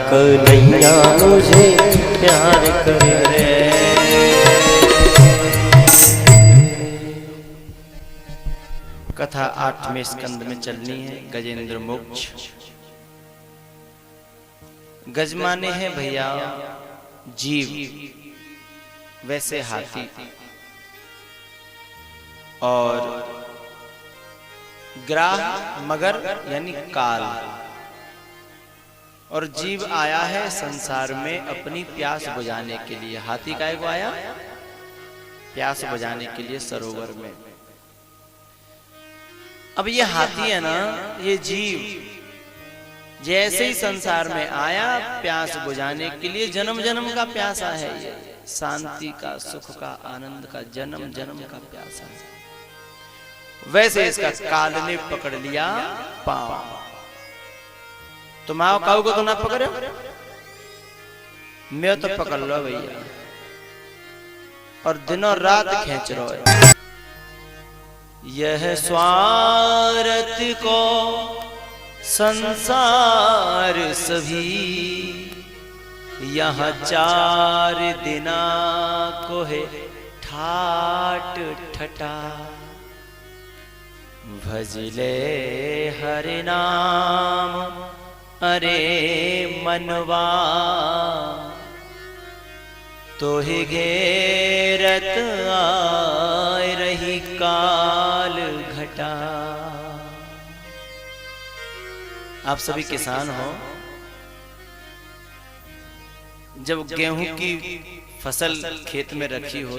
कन्हैया मुझे प्यार करे। कथा 8वें स्कंद में चलनी है। गजेंद्र मोक्ष। गज माने हैं भैया जीव, वैसे हाथी, और ग्राह मगर यानी काल। और जीव आया है संसार में अपनी प्यास बुझाने के लिए। हाथी काहे को आया? प्यास बुझाने के लिए सरोवर में। अब ये हाथी है ना, ये जीव जैसे ही संसार में आया प्यास बुझाने के लिए, जन्म जन्म का प्यासा है ये, शांति का, सुख का, आनंद का, जन्म जन्म का प्यासा है। वैसे इसका काल ने पकड़ लिया पांव। तुम आओ काऊ को तो ना पकड़े, मैं तो पकड़ लो भैया, और दिनों रात खींच रो। यह स्वार्थ को संसार सभी, यहाँ 4 दिना को है ठाट ठटा। भजले हरि नाम अरे मनवा, तो ही घेरत आए रही काल घटा। आप सभी किसान हो, जब गेहूं की फसल खेत में रखी हो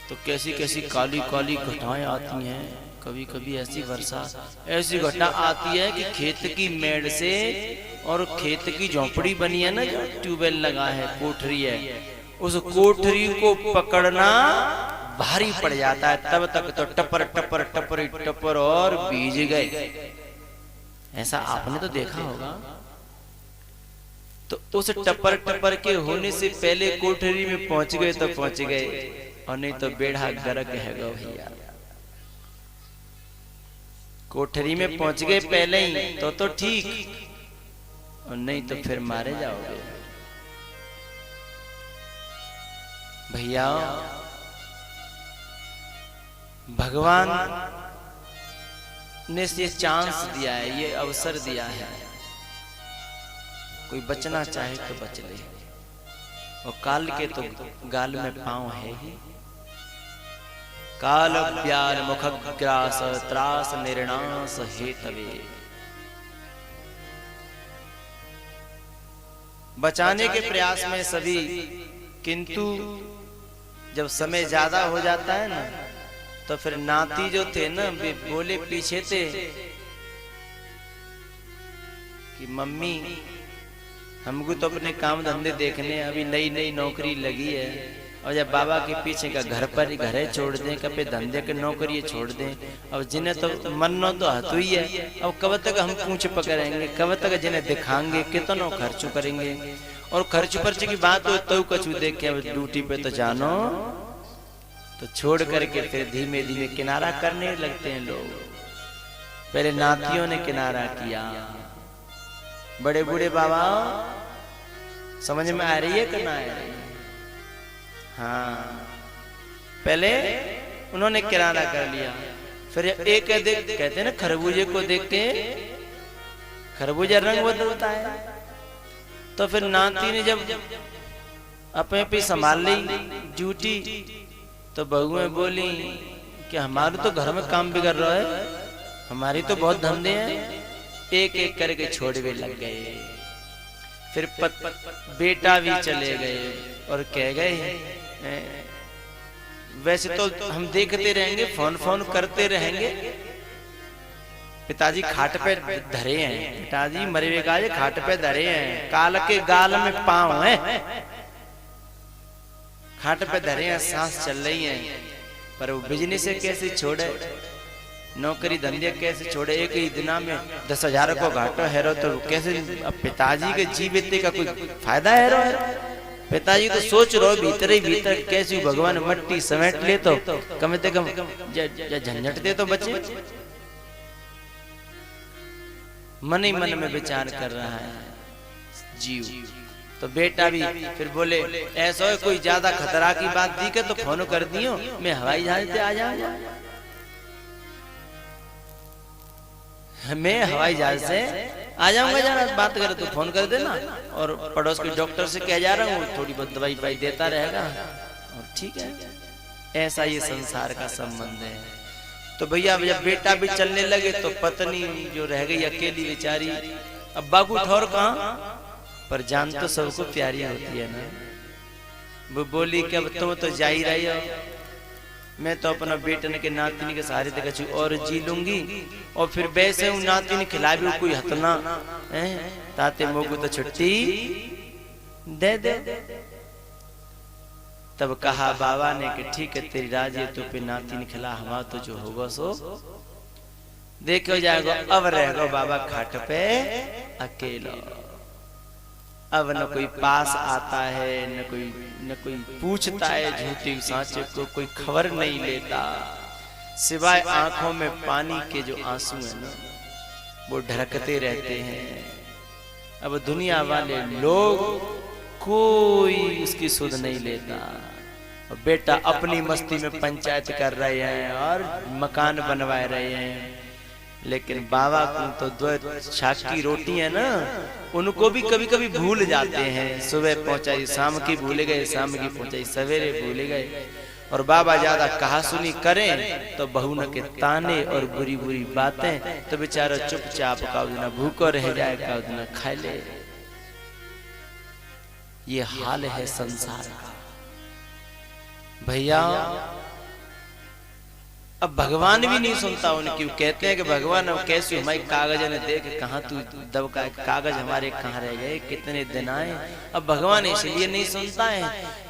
तो कैसी कैसी काली काली घटाएं आती हैं। कभी कभी ऐसी वर्षा, ऐसी घटा आती है कि खेत की मेड़ से, और खेत की झोंपड़ी बनी है ना, जो ट्यूबवेल लगा है, कोठरी है, उस कोठरी को पकड़ना भारी पड़ जाता है। तब तक तो टपर टपर टपर टपर और भीज गए। ऐसा आपने तो देखा होगा। तो उस टपर टपर के होने से पहले कोठरी में पहुंच गए तो पहुंच गए, और नहीं तो बेड़ा गर्क है गो भैया। कोठरी में पहुंच गए पहले ही तो ठीक, और नहीं तो फिर मारे जाओगे भैया। भगवान ने ये चांस दिया है, ये अवसर दिया है। कोई बचना चाहे तो बच ले, और काल के तो गाल में पांव है ही। काल ब्याल मुखग्रास त्रास निर्णास हेतवे। बचाने के प्रयास में सभी, किंतु जब समय ज्यादा हो जाता है ना, तो फिर नाती जो थे ना, वे बोले पीछे थे कि मम्मी हमको तो अपने काम धंधे देखने, अभी नई नई नौकरी लगी है, और जब बाबा के पीछे का घर पर ही घरे छोड़ दें, कभी धंधे के नौकरी छोड़ दें। अब जिन्हें तो मरना तो हाथ ही है। अब कब तक हम पूंछ पकड़ेंगे, कब तक जिन्हें दिखाएंगे, कितना खर्च करेंगे। और खर्च पर्च की बात हो तो कछु देखे, अब ड्यूटी पे तो जानो, तो छोड़ करके फिर धीमे धीमे किनारा करने लगते हैं लोग। पहले नातियों ने किनारा किया। बड़े बूढ़े बाबा समझ में आ रही है कि ना आ रही है? हाँ, पहले उन्होंने किनारा कर लिया। फिर एक कहते हैं ना, खरबूजे को देख के खरबूजा रंग बदलता है। तो फिर नाती ने जब अपने पे संभाल ली ड्यूटी, तो बहुएं बोली कि हमारे तो घर में काम बिगड़ रहा है, हमारी तो बहुत धंधे हैं। एक एक करके छोड़वे लग गए। फिर बेटा भी चले गए और कह गए, वैसे तो हम देखते रहेंगे, फोन फोन करते रहेंगे। पिताजी खाट पे धरे हैं, पिताजी मरे हुए का खाट पे धरे हैं, काल के गाल में पांव है, खाट पे धरे हैं, सांस चल रही है। पर वो बिजनेस से कैसे छोड़े, नौकरी धंधे कैसे छोड़े? एक ही दिना में 10,000 को घाटो हैरो, तो कैसे? अब पिताजी के जीवित का कोई फायदा हैरो है? पिताजी तो सोच रहे भीतर ही भीतर कैसे भगवान मट्टी समेट ले तो कम से कम झंझट दे तो बचे। मन ही मन में विचार कर रहा है। जीव। तो बेटा भी फिर बोले ऐसा है कोई ज्यादा खतरा की बात दी के तो फोन कर दियो, मैं हवाई जहाज से आ जाऊंगा, मैं हवाई जहाज से आ जाऊंगा, जरा बात करे तो फोन कर देना, और पड़ोस के डॉक्टर से कह जा रहा हूँ थोड़ी बहुत दवाई पाई देता रहेगा और ठीक है। ऐसा ये संसार का संबंध है। तो भैया जब बेटा भी चलने लगे तो पत्नी जो रह गई अकेली बेचारी, अब बागू ठौर कहाँ, पर जान तो सबको प्यारी होती है ना। वो बोली कि अब तुम तो जा ही रही हो, मैं तो अपना बेटन के नातिनी के सहारे तक कुछ और जी लूंगी, और फिर वैसे हूँ नातिनी खिला भी कोई हतना है, ताते मोगू तो छुट्टी दे दे। तब कहा बाबा ने कि ठीक है तेरी राजी, तो पे नातिनी खिला, हमारा तो जो होगा सो देखो जाएगा। अब रहेगा बाबा खाट पे अकेला, अब न कोई पास आता है, न कोई पूछता है झूठी सांचे को, कोई खबर नहीं लेता, सिवाय आंखों में पानी के जो आंसू है ना वो ढरकते रहते हैं। अब दुनिया वाले लोग कोई उसकी सुध नहीं लेता, और बेटा अपनी मस्ती में पंचायत कर रहे हैं और मकान बनवा रहे हैं, लेकिन बाबा को तो दो छाछ की रोटी है ना, उनको भी कभी कभी भूल जाते हैं। सुबह पहुंचाई शाम की भूल गए, शाम की पहुंचाई सवेरे भूल गए, और बाबा ज्यादा कहा सुनी करें तो बहू न के ताने और बुरी बुरी बातें, तो बेचारा चुपचाप का उतना भूखो रह जाए, का उतना खा ले। ये हाल है संसार का भैया। अब भगवान भी नहीं सुनता उनकी, कहते हैं कि भगवान अब कैसे हमारे कागज ने देख कहाँ तू दब का कागज हमारे कहाँ रह गए, कितने दिन आए। अब भगवान इसलिए नहीं सुनता है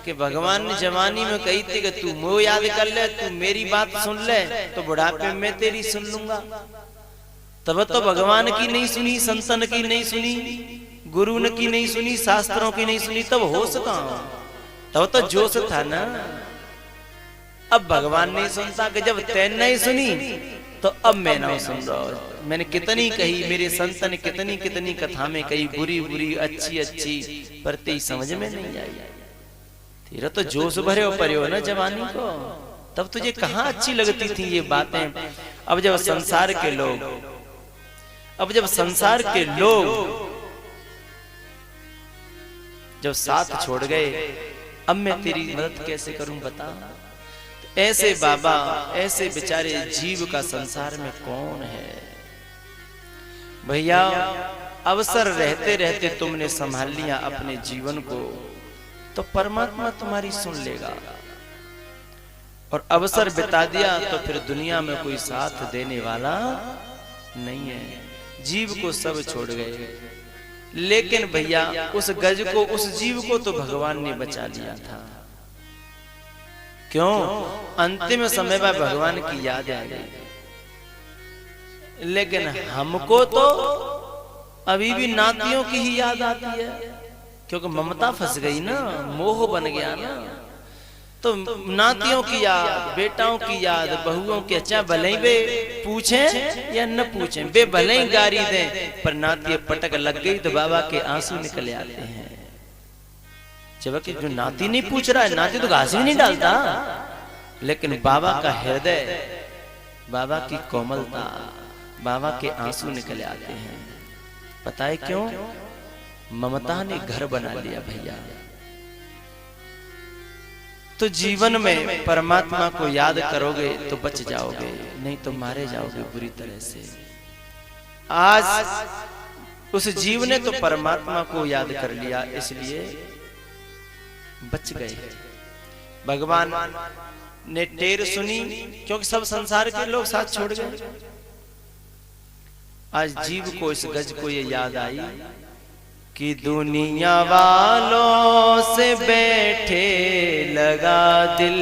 कि भगवान ने जवानी में कही थी कि तू मोह याद कर ले, तू मेरी बात सुन ले, तो बुढ़ापे में तेरी सुन लूंगा। तब तो भगवान की नहीं सुनी, संतन की नहीं सुनी, गुरु ने की नहीं सुनी, शास्त्रों की नहीं सुनी, तब हो सका, तब तो जोश था ना। अब भगवान नहीं सुनता कि जब तैन नहीं सुनी तो अब मैं ना सुन रहा हूं। मैंने कितनी कही, मेरे संत ने कितनी कितनी कथा में कही, बुरी बुरी अच्छी अच्छी, पर तेरी समझ में नहीं आई। तेरा तो जोश भरे हो परे हो ना जवानी को, तब तुझे कहाँ अच्छी लगती थी ये बातें। अब जब संसार के लोग, अब जब संसार के लोग जब साथ छोड़ गए, अब मैं तेरी मदद कैसे करूं बता। ऐसे बाबा, ऐसे बेचारे जीव का संसार में कौन है भैया। अवसर रहते रहते तुमने संभाल लिया अपने जीवन को, तो परमात्मा तुम्हारी सुन लेगा, और अवसर बिता दिया तो फिर दुनिया में कोई साथ देने वाला नहीं है। जीव को सब छोड़ गए, लेकिन भैया उस गज को, उस जीव को तो भगवान ने बचा लिया था। क्यों? अंतिम समय में भगवान की याद आ गई, लेकिन हमको तो अभी भी नातियों की ही याद आती है, क्योंकि ममता फंस गई ना, मोह बन गया ना। तो नातियों की याद, बेटाओं की याद, बहुओं की, अच्छा भले ही वे पूछें या न पूछें, वे भले ही गारी दें, पर नाती पटक लग गई तो बाबा के आंसू निकल आते हैं। जबकि जो नाती नहीं पूछ रहा है, नाती तो घास ही नहीं डालता, लेकिन बाबा का हृदय, बाबा की कोमलता, बाबा के आंसू निकल आते हैं। पता है क्यों? ममता ने घर बना लिया भैया। तो जीवन में परमात्मा को याद करोगे तो बच जाओगे, नहीं तो मारे जाओगे बुरी तरह से। आज उस जीव ने तो परमात्मा को याद कर लिया, इसलिए बच गए। भगवान ने टेर सुनी, क्योंकि सब संसार के लोग साथ छोड़ गए। आज जीव को, इस गज को ये याद आई कि दुनिया वालों से बैठे लगा दिल,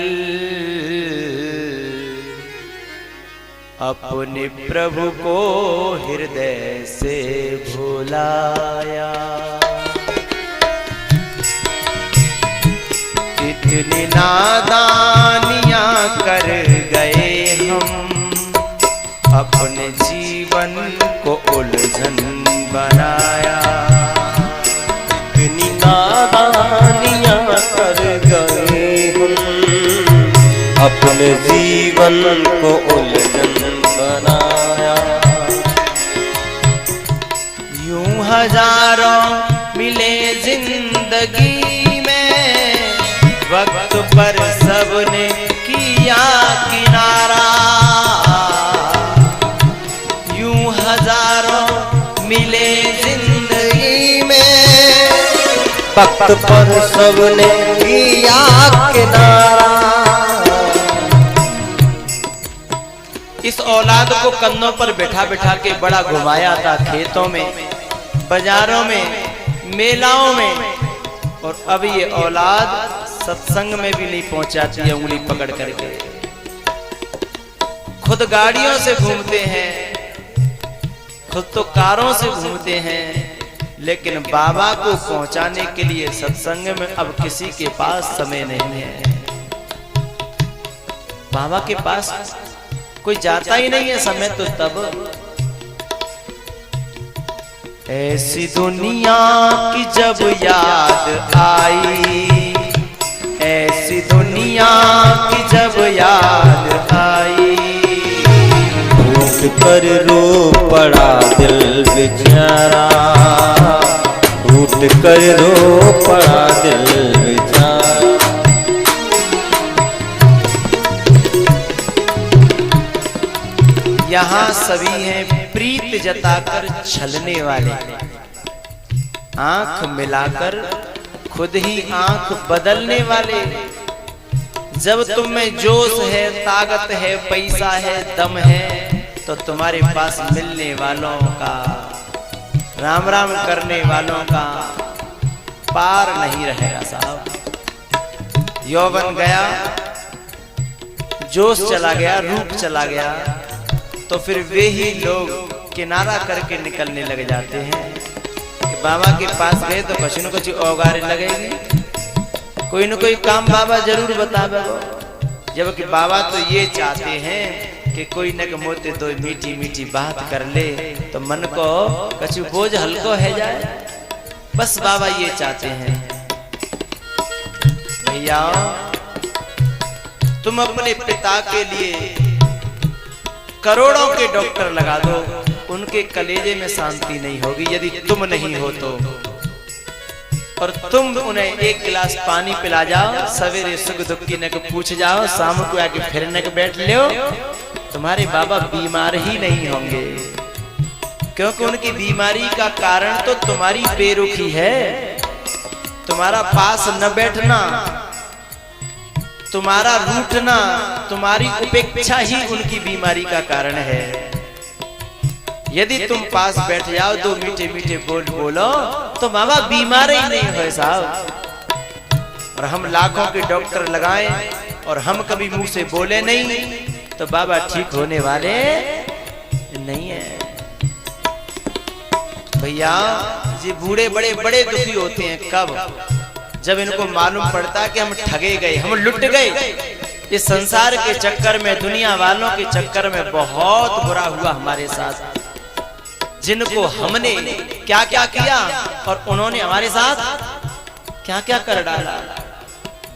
अपने प्रभु को हृदय से भुलाया। कितनी नादानियां कर गए हम, अपने जीवन को उलझन बनाया। अपने जीवन को उलझन बनाया। यूं हजारों मिले जिंदगी में, वक्त पर सबने किया किनारा। यूं हजारों मिले जिंदगी में, वक्त पर सबने किया किनारा। इस औलाद को कंधों पर बैठा बैठा के बड़ा घुमाया था, खेतों में, बाजारों में, मेलाओं में, और अब ये औलाद सत्संग में भी नहीं पहुंचाती है उंगली पकड़ करके। खुद गाड़ियों से घूमते हैं, खुद तो कारों से घूमते हैं, लेकिन बाबा को पहुंचाने के लिए सत्संग में अब किसी के पास समय नहीं है। बाबा के पास कोई जाता ही नहीं है समय तो तब। ऐसी दुनिया की जब याद आई, ऐसी दुनिया की जब याद आई, टूट कर रो पड़ा दिल बेचारा, टूट कर रो पड़ा दिल बेचारा। यहाँ सभी हैं प्रीत जताकर छलने वाले, आंख मिलाकर खुद ही आंख बदलने वाले। जब तुम में जोश है, ताकत है, पैसा है, दम है, तो तुम्हारे पास मिलने वालों का, राम राम करने वालों का पार नहीं रहेगा साहब। यौवन गया, जोश चला गया, रूप चला गया, तो फिर वे ही लोग किनारा करके निकलने लग जाते हैं कि बाबा के पास गए तो कुछ न कुछ औगारे लगेगी, कोई न कोई काम बाबा जरूर बतावे। जबकि बाबा तो ये चाहते हैं कि कोई न मोते दो मीठी मीठी बात कर ले तो मन को कुछ बोझ हल्को है जाए, बस बाबा ये चाहते हैं। भैया तुम अपने पिता के लिए करोड़ों के डॉक्टर लगा दो, उनके कलेजे में शांति नहीं होगी यदि तुम नहीं हो तो। और तुम उन्हें एक गिलास पानी पिला जाओ, सवेरे सुख दुख की न पूछ जाओ, शाम को आके फिरने के बैठ लो, तुम्हारे बाबा बीमार ही नहीं होंगे। क्योंकि उनकी बीमारी का कारण तो तुम्हारी बेरुखी है, तुम्हारा पास न बैठना, तुम्हारा रूठना, तुम्हारी उपेक्षा ही उनकी बीमारी का कारण है। यदि तुम पास बैठ जाओ, दो मीठे मीठे बोल बोलो, तो बाबा बीमार ही नहीं हो साहब। और हम लाखों के डॉक्टर लगाएं और हम कभी मुंह से बोले नहीं, तो बाबा ठीक होने वाले नहीं है। भैया ये बूढ़े बड़े बड़े दुखी होते हैं कब? जब इनको मालूम पड़ता कि हम ठगे गए, हम लुट गए, इस संसार के चक्कर में, दुनिया वालों के चक्कर में बहुत बुरा हुआ हमारे साथ। जिनको हमने क्या क्या किया और उन्होंने हमारे साथ क्या क्या कर डाला।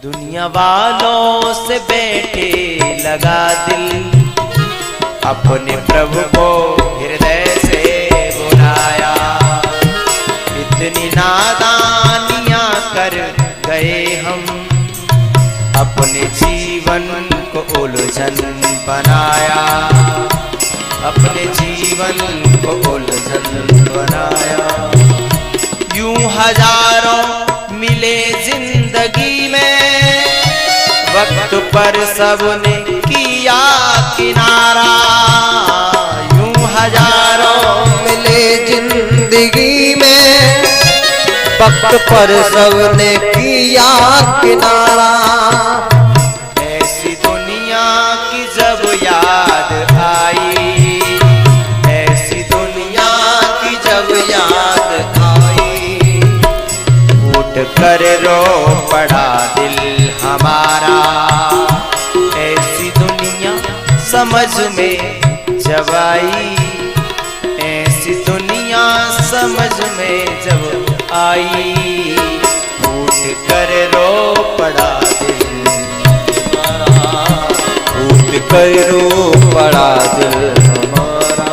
दुनिया वालों से बैठे लगा दिल, अपने प्रभु को हृदय से बुलाया। इतनी नादानियां कर गए हम, अपने जीवन को उलझन बनाया, अपने जीवन को उलझन बनाया। यूं हजारों मिले जिंदगी में, वक्त पर सबने किया किनारा। यूं हजारों मिले जिंदगी में, वक्त पर सबने किया किनारा। ऐसी दुनिया की जब याद आई, ऐसी दुनिया की जब याद आई, उठ कर रो पड़ा दिल हमारा। ऐसी दुनिया समझ में जब आई, ऐसी दुनिया समझ में जब आई, उठ कर रो पड़ा दिल हमारा। कर रो पड़ा दिल हमारा।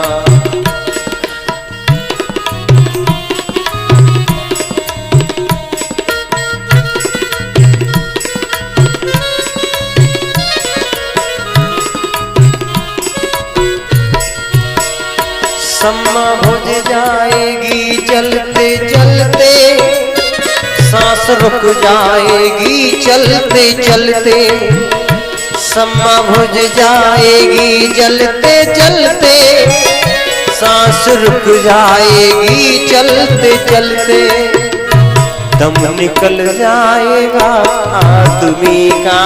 सम्मा बुझ जाएगी चलते चलते, सांस रुक जाएगी चलते चलते। सम्मा बुझ जाएगी जलते चलते, सांस रुक जाएगी चलते चलते। दम निकल जाएगा आदमी का,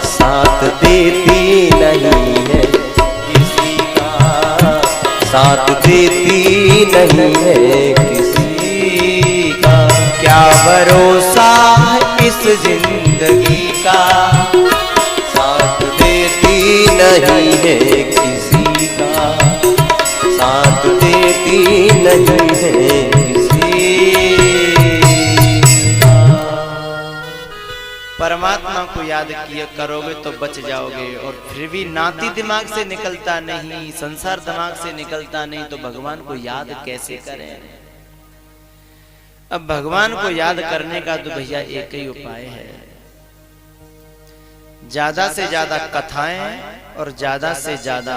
साथ देती नहीं है किसी का, साथ देती नहीं है किसी का। क्या भरोसा है इस जिंदगी का, साथ देती नहीं है किसी का, साथ देती नहीं है किसी का। परमात्मा को याद किया करोगे तो बच जाओगे, और फिर भी नाती दिमाग से निकलता नहीं, संसार दिमाग से निकलता नहीं, तो भगवान को याद कैसे करें। अब भगवान को याद करने का तो भैया एक ही उपाय है, ज्यादा से ज्यादा कथाएं और ज्यादा से ज्यादा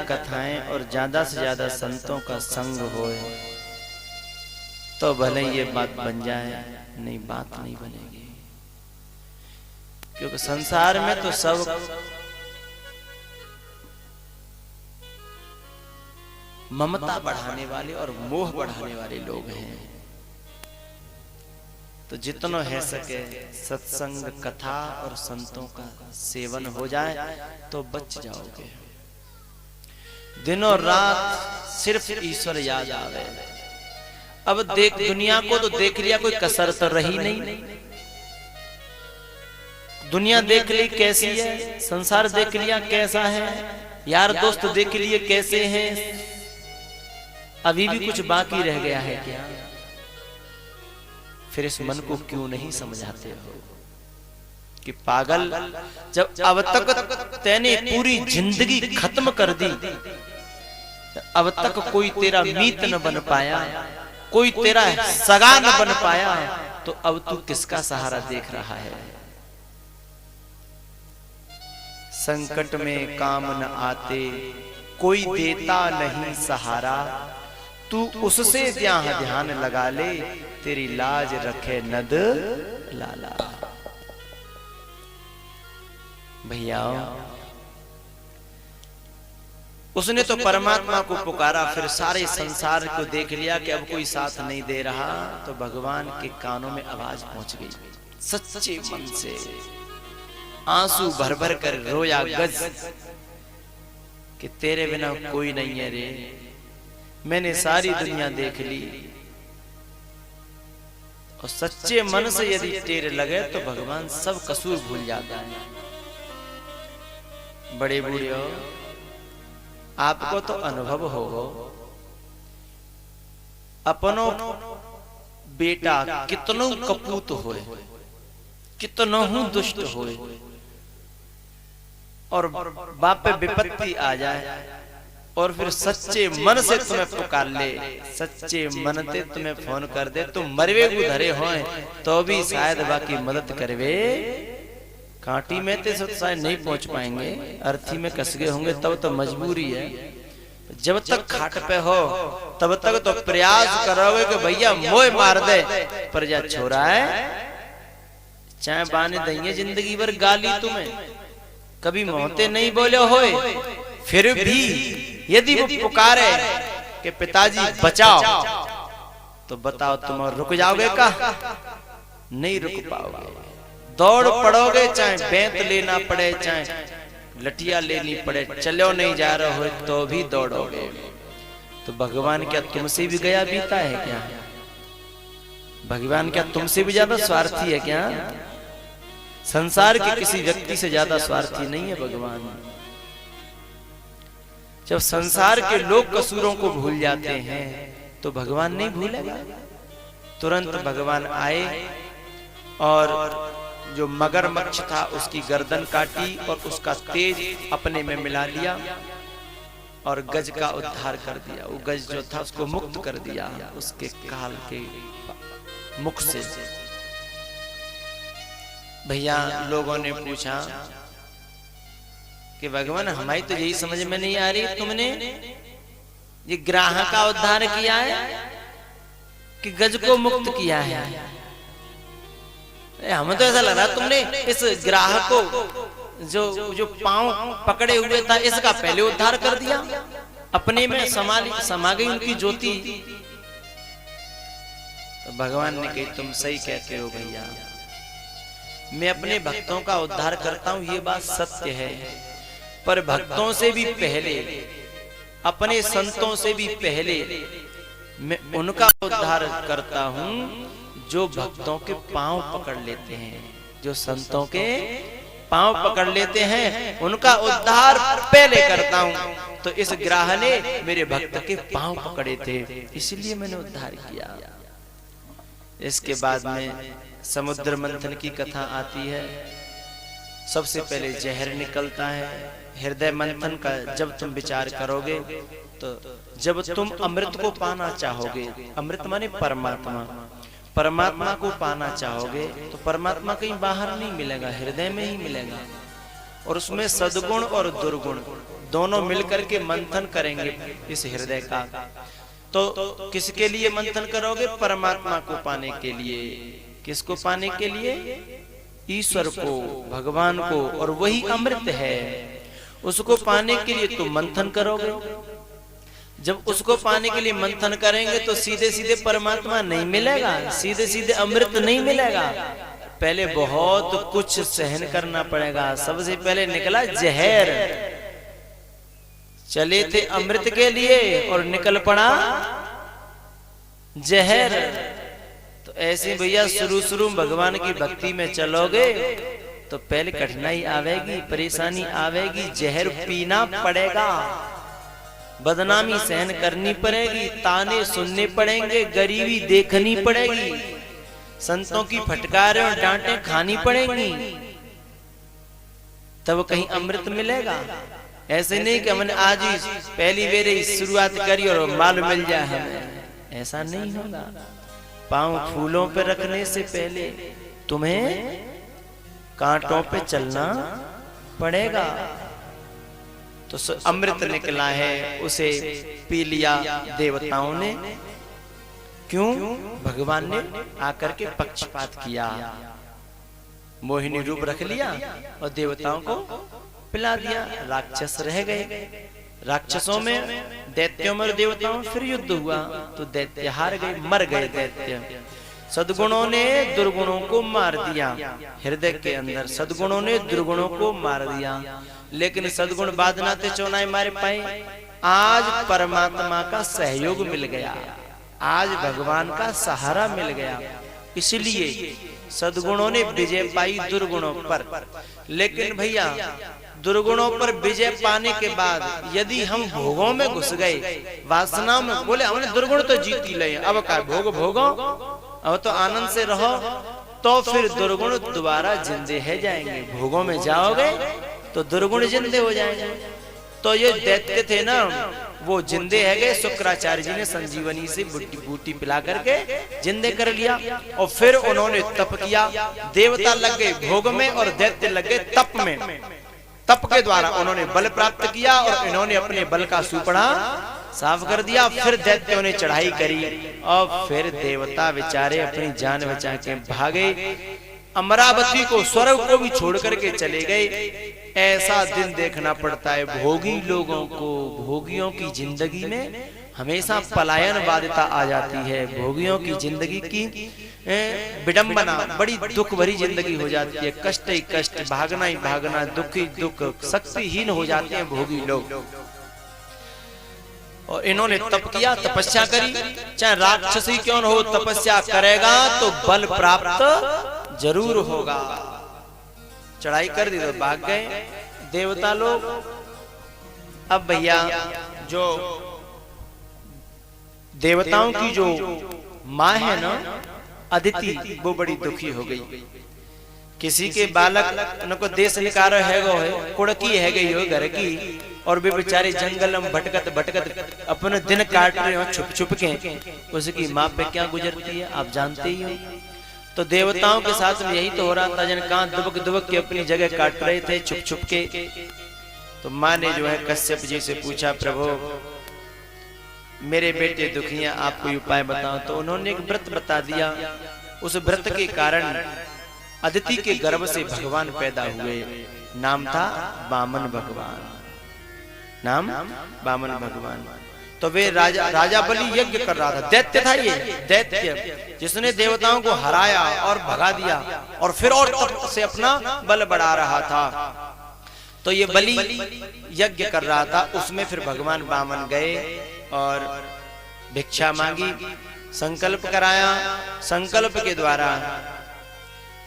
कथाएं और ज्यादा से ज्यादा संतों का संग होए तो भले ये बात बन जाए, नहीं बात नहीं बनेगी। क्योंकि संसार में तो सब ममता बढ़ाने वाले और मोह बढ़ाने वाले लोग हैं। तो जितना है सके सत्संग, कथा और संतों का सेवन हो जाए तो बच जाओगे। दिनों रात सिर्फ ईश्वर याद आवे। अब देख, दुनिया को तो देख लिया, कोई कसर तो रही नहीं। दुनिया देख ली कैसी है, संसार देख लिया कैसा है, यार दोस्त देख लिए कैसे हैं, अभी भी कुछ बाकी रह गया है क्या? फिर इस मन को क्यों नहीं समझाते हो कि पागल, जब अब तक तैने पूरी जिंदगी खत्म कर दी, अब तक कोई तेरा मीत न बन पाया, कोई तेरा सगा न बन पाया, तो अब तू किसका सहारा देख रहा है? संकट में काम न आते कोई देता नहीं सहारा, तू उससे जहां ध्यान लगा ले, तेरी लाज रखे नद लाला। भैया उसने तो परमात्मा को पुकारा, फिर सारे संसार को देख लिया कि अब कोई साथ नहीं दे रहा, तो भगवान के कानों में आवाज पहुंच गई। सच्चे मन से आंसू भर भर कर रोया गज कि तेरे बिना कोई नहीं है रे, मैंने सारी दुनिया देख ली। और सच्चे मन से यदि टेर लगे तो भगवान सब कसूर भूल जाता है। बड़े बूढ़े हो, आपको तो अनुभव हो, अपनो बेटा कितनो कपूत होए, कितनो हूं दुष्ट होए, और बाप पे विपत्ति आ जाए और फिर सच्चे मन से तुम्हें पुकार ले, सच्चे मन से तुम्हें फोन कर दे, तुम मरवे गुधरे होए तो भी शायद बाकी मदद करवे। कांटी में तो शायद नहीं पहुंच पाएंगे, अर्थी में कस गए होंगे तब तो मजबूरी है। जब तक खाट पे हो तब तक तो प्रयास करोगे कि भैया मोए मार दे, पर जा छोरा है चाहे बाने देंगे जिंदगी भर गाली तुम्हें, कभी मोहते नहीं बोले होए, फिर भी यदि वो पुकारे कि पिताजी बचाओ, तो बताओ तुम रुक जाओगे का? नहीं रुक पाओगे, दौड़ पड़ोगे, चाहे बेंत लेना पड़े, चाहे लठिया लेनी पड़े, चलो नहीं जा रहे हो तो भी दौड़ोगे। तो भगवान क्या तुमसे भी गया बीता है क्या? भगवान क्या तुमसे भी ज्यादा स्वार्थी है क्या? संसार के किसी व्यक्ति से ज्यादा स्वार्थी नहीं है भगवान। जब संसार के लोग कसूरों को भूल जाते हैं तो भगवान नहीं भूलेगा। तुरंत भगवान आए और जो मगरमच्छ था उसकी गर्दन काटी और उसका तेज अपने में मिला लिया और गज का उद्धार कर दिया। वो गज जो था उसको मुक्त कर दिया उसके काल के मुख से। भैया लोगों ने पूछा कि भगवान हमारी तो यही समझ में नहीं आ रही, तुमने ये ग्राह का उद्धार किया है कि गज को मुक्त किया है? हमें तो ऐसा लग रहा तुमने इस ग्राह को जो पांव पकड़े हुए था इसका पहले उद्धार कर दिया, अपने में समा गई उनकी ज्योति। तो भगवान ने कही तुम सही कहते हो भैया, मैं अपने भक्तों का उद्धार करता हूं, ये बात सत्य है, पर भक्तों से भी पहले, अपने संतों से भी पहले मैं उनका उद्धार करता हूं जो भक्तों के पांव पकड़ लेते हैं, जो संतों के पांव पकड़ लेते हैं उनका उद्धार पहले करता हूं। तो इस ग्राह ने मेरे भक्त के पांव पकड़े थे, इसलिए मैंने उद्धार किया। इसके बाद में समुद्र मंथन की कथा आती है। सबसे पहले जहर निकलता है। हृदय मंथन का जब तुम विचार करोगे तो जब तुम अमृत को पाना चाहोगे, अमृत माने परमात्मा, परमात्मा को पाना चाहोगे तो परमात्मा कहीं बाहर नहीं मिलेगा, हृदय में ही मिलेगा। और उसमें सद्गुण और दुर्गुण दोनों मिलकर के मंथन करेंगे इस हृदय का। तो किसके लिए मंथन करोगे? परमात्मा को पाने के लिए। किसको पाने के लिए? ईश्वर को, भगवान को, और वही अमृत है। उसको पाने के लिए तुम मंथन करोगे। जब उसको पाने के लिए मंथन करेंगे तो सीधे सीधे परमात्मा नहीं मिलेगा, सीधे सीधे अमृत नहीं मिलेगा, पहले बहुत कुछ सहन करना पड़ेगा। सबसे पहले निकला जहर। चले थे अमृत के लिए और निकल पड़ा जहर। तो ऐसे भैया शुरू भगवान की भक्ति में चलोगे तो पहले कठिनाई आवेगी, परेशानी आवेगी, जहर पीना पड़ेगा, बदनामी सहन करनी पड़ेगी, ताने सुनने पड़ेंगे, गरीबी देखनी पड़ेगी, संतों की फटकारें और डांटें खानी पड़ेंगी, तब कहीं अमृत मिलेगा। ऐसे नहीं कि हमने आज ही पहली बेर ही शुरुआत करी और माल मिल जाए हमें, ऐसा नहीं होगा। पांव फूलों पे रखने से पहले तुम्हें कांटों पे चलना पड़ेगा। तो अमृत निकला है, उसे पी लिया देवताओं ने। क्यों? भगवान ने आकर के पक्षपात किया, मोहिनी रूप रख लिया और देवताओं को पिला दिया। राक्षस रह गए। राक्षसों में, दैत्यों में, देवताओं फिर युद्ध हुआ तो दैत्य हार गए, मर गए दैत्य। सद्गुणों ने दुर्गुणों को मार दिया। हृदय के अंदर सद्गुणों ने दुर्गुणों को मार दिया, लेकिन सद्गुण बादनाते चौनाए मारे पाए। आज परमात्मा का सहयोग मिल गया, आज भगवान का सहारा मिल गया, इसलिए सद्गुणों ने विजय पाई दुर्गुणों पर। लेकिन भैया दुर्गुणों पर विजय पाने के बाद यदि हम भोगों में घुस गए, वासना में, बोले हमने दुर्गुण तो जीत ही लिए, अब का भोग भोगो, अब तो आनंद से रहो, तो फिर दुर्गुण दोबारा जिंदे है जाएंगे। भोगों में जाओगे तो दुर्गुण जिंदे हो जाएंगे। तो ये दैत्य थे ना, वो जिंदे है गए। शुक्राचार्य जी ने संजीवनी से बूटी पिला करके जिंदे कर लिया और फिर उन्होंने तप किया। देवता लग गए भोग में और दैत्य लग गए तप में। तप के द्वारा उन्होंने बल प्राप्त किया और इन्होंने अपने बल का सुपड़ा साफ कर दिया। फिर दैत्यों ने चढ़ाई करी और फिर देवता बेचारे अपनी जान बचा के भागे, अमरावती को, स्वर्ग को भी छोड़ करके चले गए। ऐसा दिन देखना पड़ता है भोगी लोगों को। भोगियों की जिंदगी में हमेशा पलायनवादिता आ जाती है। भोगियों की जिंदगी की विडंबना, बड़ी दुख भरी जिंदगी हो जाती है। कष्ट ही कष्ट, भागना ही भागना, दुख ही दुख, शक्तिहीन हो जाते हैं भोगी लोग। और इन्होंने तप किया, तपस्या करी, चाहे राक्षसी क्यों न हो, तपस्या करेगा तो बल प्राप्त जरूर होगा। चढ़ाई कर दी तो भाग गए देवता लोग। अब भैया जो देवताओं की जो माँ है ना अदिति, वो बड़ी दुखी हो गई। किसी के बालक उनको देश निकारो है गो है कुड़की है गई हो घर की, और वे बेचारे जंगल में भटकत भटकत अपने दिन काट रहे हो छुप छुप के, उसकी माँ पे क्या गुजरती है आप जानते ही हो। तो देवताओं के साथ में यही तो हो रहा था, जिन कहां दुबक दुबक के अपनी जगह काट रहे थे छुप छुप के। तो माँ ने जो है कश्यप जी से पूछा, प्रभु मेरे बेटे दुखी हैं, आप कोई उपाय बताओ। तो उन्होंने एक व्रत बता दिया। उस व्रत के कारण अदिति के गर्भ से भगवान पैदा हुए। नाम था वामन भगवान, नाम वामन भगवान। तो वे राजा बलि यज्ञ कर रहा था, दैत्य था ये दैत्य, जिसने देवताओं को हराया और भगा दिया और फिर और तप से अपना बल बढ़ा रहा था। तो ये बलि यज्ञ कर रहा था, उसमें फिर भगवान वामन गए और भिक्षा मांगी, संकल्प कराया। संकल्प के द्वारा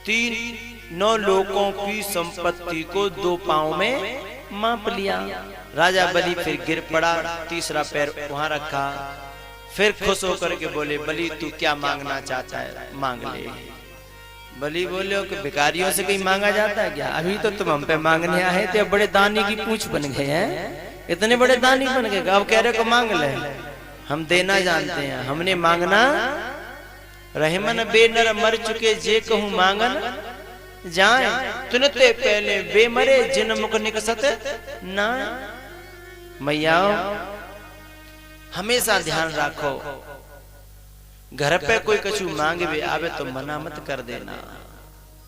9 लोकों की संपत्ति को 2 पांव में माप लिया। राजा बलि फिर गिर पड़ा, तीसरा पैर वहां रखा, फिर खुश होकर के बोले, बलि तू क्या मांगना चाहता है मांग ले। बलि बोले कि भिखारियों से कहीं मांगा जाता है क्या? अभी तो तुम हम पे मांगने आए थे, बड़े दानी की पूंछ बन गए हैं, इतने बड़े दानी बन गए, अब कह रहे को मांग ले। हम देना जानते हैं, हमने मांगना रहमन बेनर मर चुके जे कहूं मांगन जाए, तुनते पहले बेमरे जिन मुख निकसत ना। मैया हमेशा ध्यान रखो, घर पे कोई कछु मांगे आवे तो मना मत कर देना।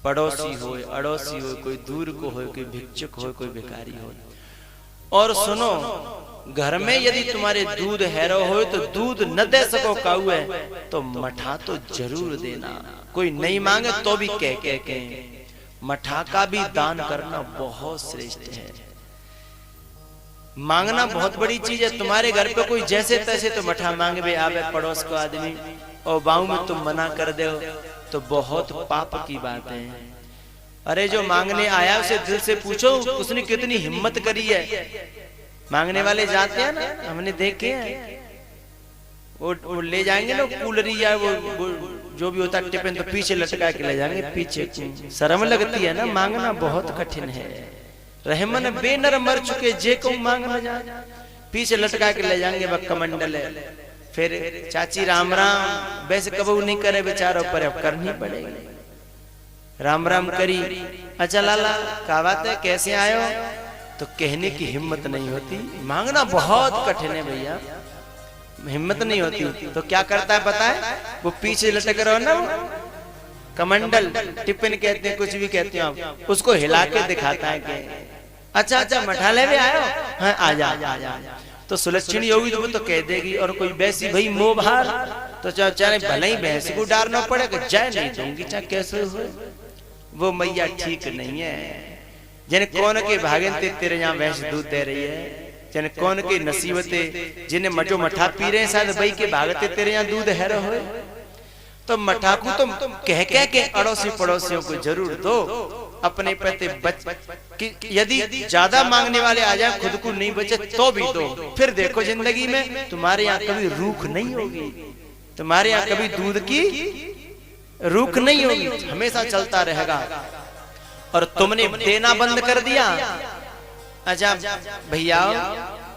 पड़ोसी हो, अड़ोसी हो, कोई दूर को हो, कोई भिक्षुक हो, कोई भिखारी हो। और सुनो, घर में यदि तुम्हारे दूध हैरो हो तो दूध न दे सको काउए तो मठा तो जरूर देना। कोई नहीं मांगे तो भी कह के मठा का भी दान करना बहुत श्रेष्ठ है। मांगना बहुत बड़ी चीज है। तुम्हारे घर पे कोई जैसे तैसे तो मठा मांगे भाई आवे पड़ोस को आदमी, और बाऊ में तुम मना कर दो तो बहुत पाप की बात है। अरे जो मांगने आया उसे दिल से पूछो उसने कितनी हिम्मत करी है। मांगने वाले जाते हैं ना, हमने देखे हैं, वो ले जाएंगे ना कूलरी या वो जो भी होता है टिफिन, तो पीछे लटका के ले जाएंगे। पीछे शर्म लगती है ना, मांगना बहुत कठिन है। रहमन बेनर मर चुके जे को मांग न जा, पीछे लटका के ले जाएंगे वह कमंडल है। फिर चाची राम राम, वैसे कबू नहीं करे बेचारों पर, अब करनी पड़ेगी। राम राम करी, अच्छा लाला क्या बात है, कैसे आयो, तो कहने की हिम्मत नहीं होती। मांगना बहुत कठिन है भैया, हिम्मत नहीं होती। तो क्या करता है पता है, वो पीछे लटक रहो ना, कमंडल टिफिन कहते हैं, कुछ भी कहते हैं आप, उसको हिला के दिखाता है कि अच्छा अच्छा मठाले में आयो, हाँ आजा आजा। तो सुलक्षणी होगी तो वो तो कह देगी, और कोई वैसी भाई मोह भार तो चाहे भले ही भैंस को डारना पड़े, जय नहीं दूंगी चाहे कैसे हो। वो मैया ठीक नहीं है। जिन कौन के भागन तेरे यहाँ भैंस दूध दे रही है, जिन कौन के नसीबते, जिन्हें मठो मठा पी रहे हैं शायद भाई के भागते तेरे यहाँ दूध है रहो। तो मठा को तुम कह के अड़ोसी पड़ोसियों को जरूर दो, अपने पते बच कि यदि ज्यादा मांगने वाले आ जाए खुद को नहीं बचे तो भी दो। फिर देखो जिंदगी में तुम्हारे यहाँ कभी रूख नहीं होगी, तुम्हारे यहाँ कभी दूध की रूख नहीं होगी, हमेशा चलता रहेगा। और तुमने देना बंद कर दिया, अच्छा भैया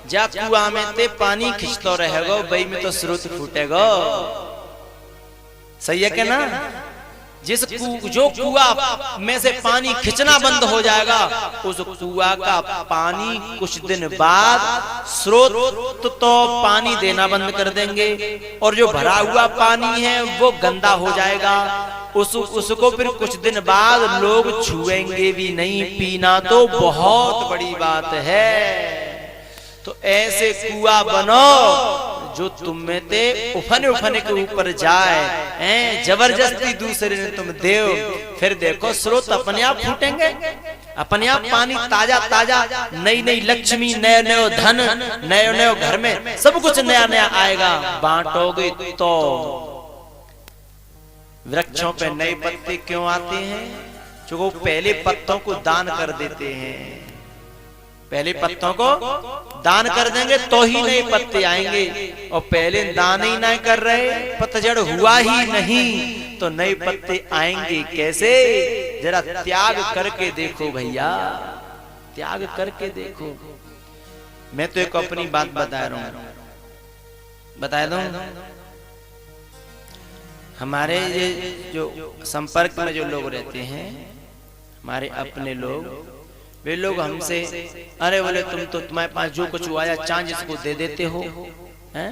जा कुआ में ते पानी खिंचतो रहेगो, बई में तो स्रोत फूटेगो। सही है क्या ना? जो कुआ में से पानी खिंचना बंद हो जाएगा, उस कुआ का पानी कुछ दिन बाद स्रोत तो पानी देना बंद कर देंगे, और जो भरा हुआ पानी है वो गंदा हो जाएगा। उसको फिर कुछ दिन बाद लोग छुएंगे भी नहीं। पीना तो बहुत बड़ी बात है। तो ऐसे कुआ बनो जो तुम में ते उफने के ऊपर जाए, जबरदस्ती दूसरे ने तुम देव, फिर देखो स्रोत अपने आप फूटेंगे, अपने आप पानी ताजा ताजा, नई नई लक्ष्मी, नए नए धन, नए नए घर में सब कुछ नया नया आएगा। बांटोगे तो वृक्षों पे नए पत्ते क्यों आते हैं? जो वो पहले पत्तों को दान कर देते हैं। पहले पत्तों को दान कर देंगे तो ही नए पत्ते आएंगे, और पहले दान ही नहीं कर रहे, पतझड़ हुआ ही नहीं, तो नए पत्ते आएंगे कैसे? जरा त्याग करके देखो भैया, त्याग करके देखो। मैं तो एक अपनी बात बता रहा हूं, बता दूं। हमारे ये जो संपर्क में जो लोग रहते हैं, हमारे अपने लोग, वे लोग हमसे, अरे बोले तुम तो, तुम्हारे पास जो कुछ आया चांद जिसको दे देते हो, हैं?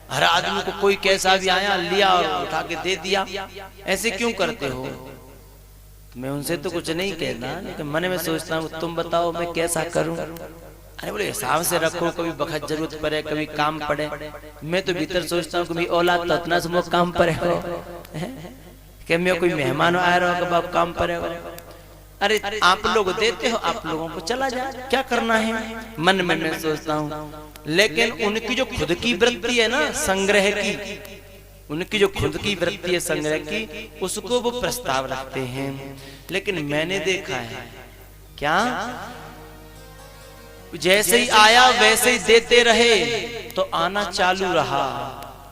हर आदमी को कोई कैसा भी आया लिया और उठा के दे दिया, ऐसे क्यों करते हो? मैं उनसे तो कुछ नहीं कहता, लेकिन मन में सोचता हूँ तुम बताओ मैं कैसा करूं? अरे बोले हिसाब से रखो, कभी बखत जरूरत पड़े, कभी काम पड़े। मैं तो भीतर सोचता हूँ कभी औलाद तो इतना समझ काम पड़े हो, कि मैं कोई मेहमान आ रहा हो, कब काम पड़े हो। अरे आप लोग देते हो, आप लोगों को चला जाए, क्या करना है? मन में मैं सोचता हूँ, लेकिन उनकी जो खुद की वृत्ति है ना संग्रह की, उनकी जो खुद की वृत्ति है संग्रह की, उसको वो प्रस्ताव रखते हैं। लेकिन मैंने देखा है क्या, जैसे ही आया वैसे ही देते रहे तो आना चालू रहा,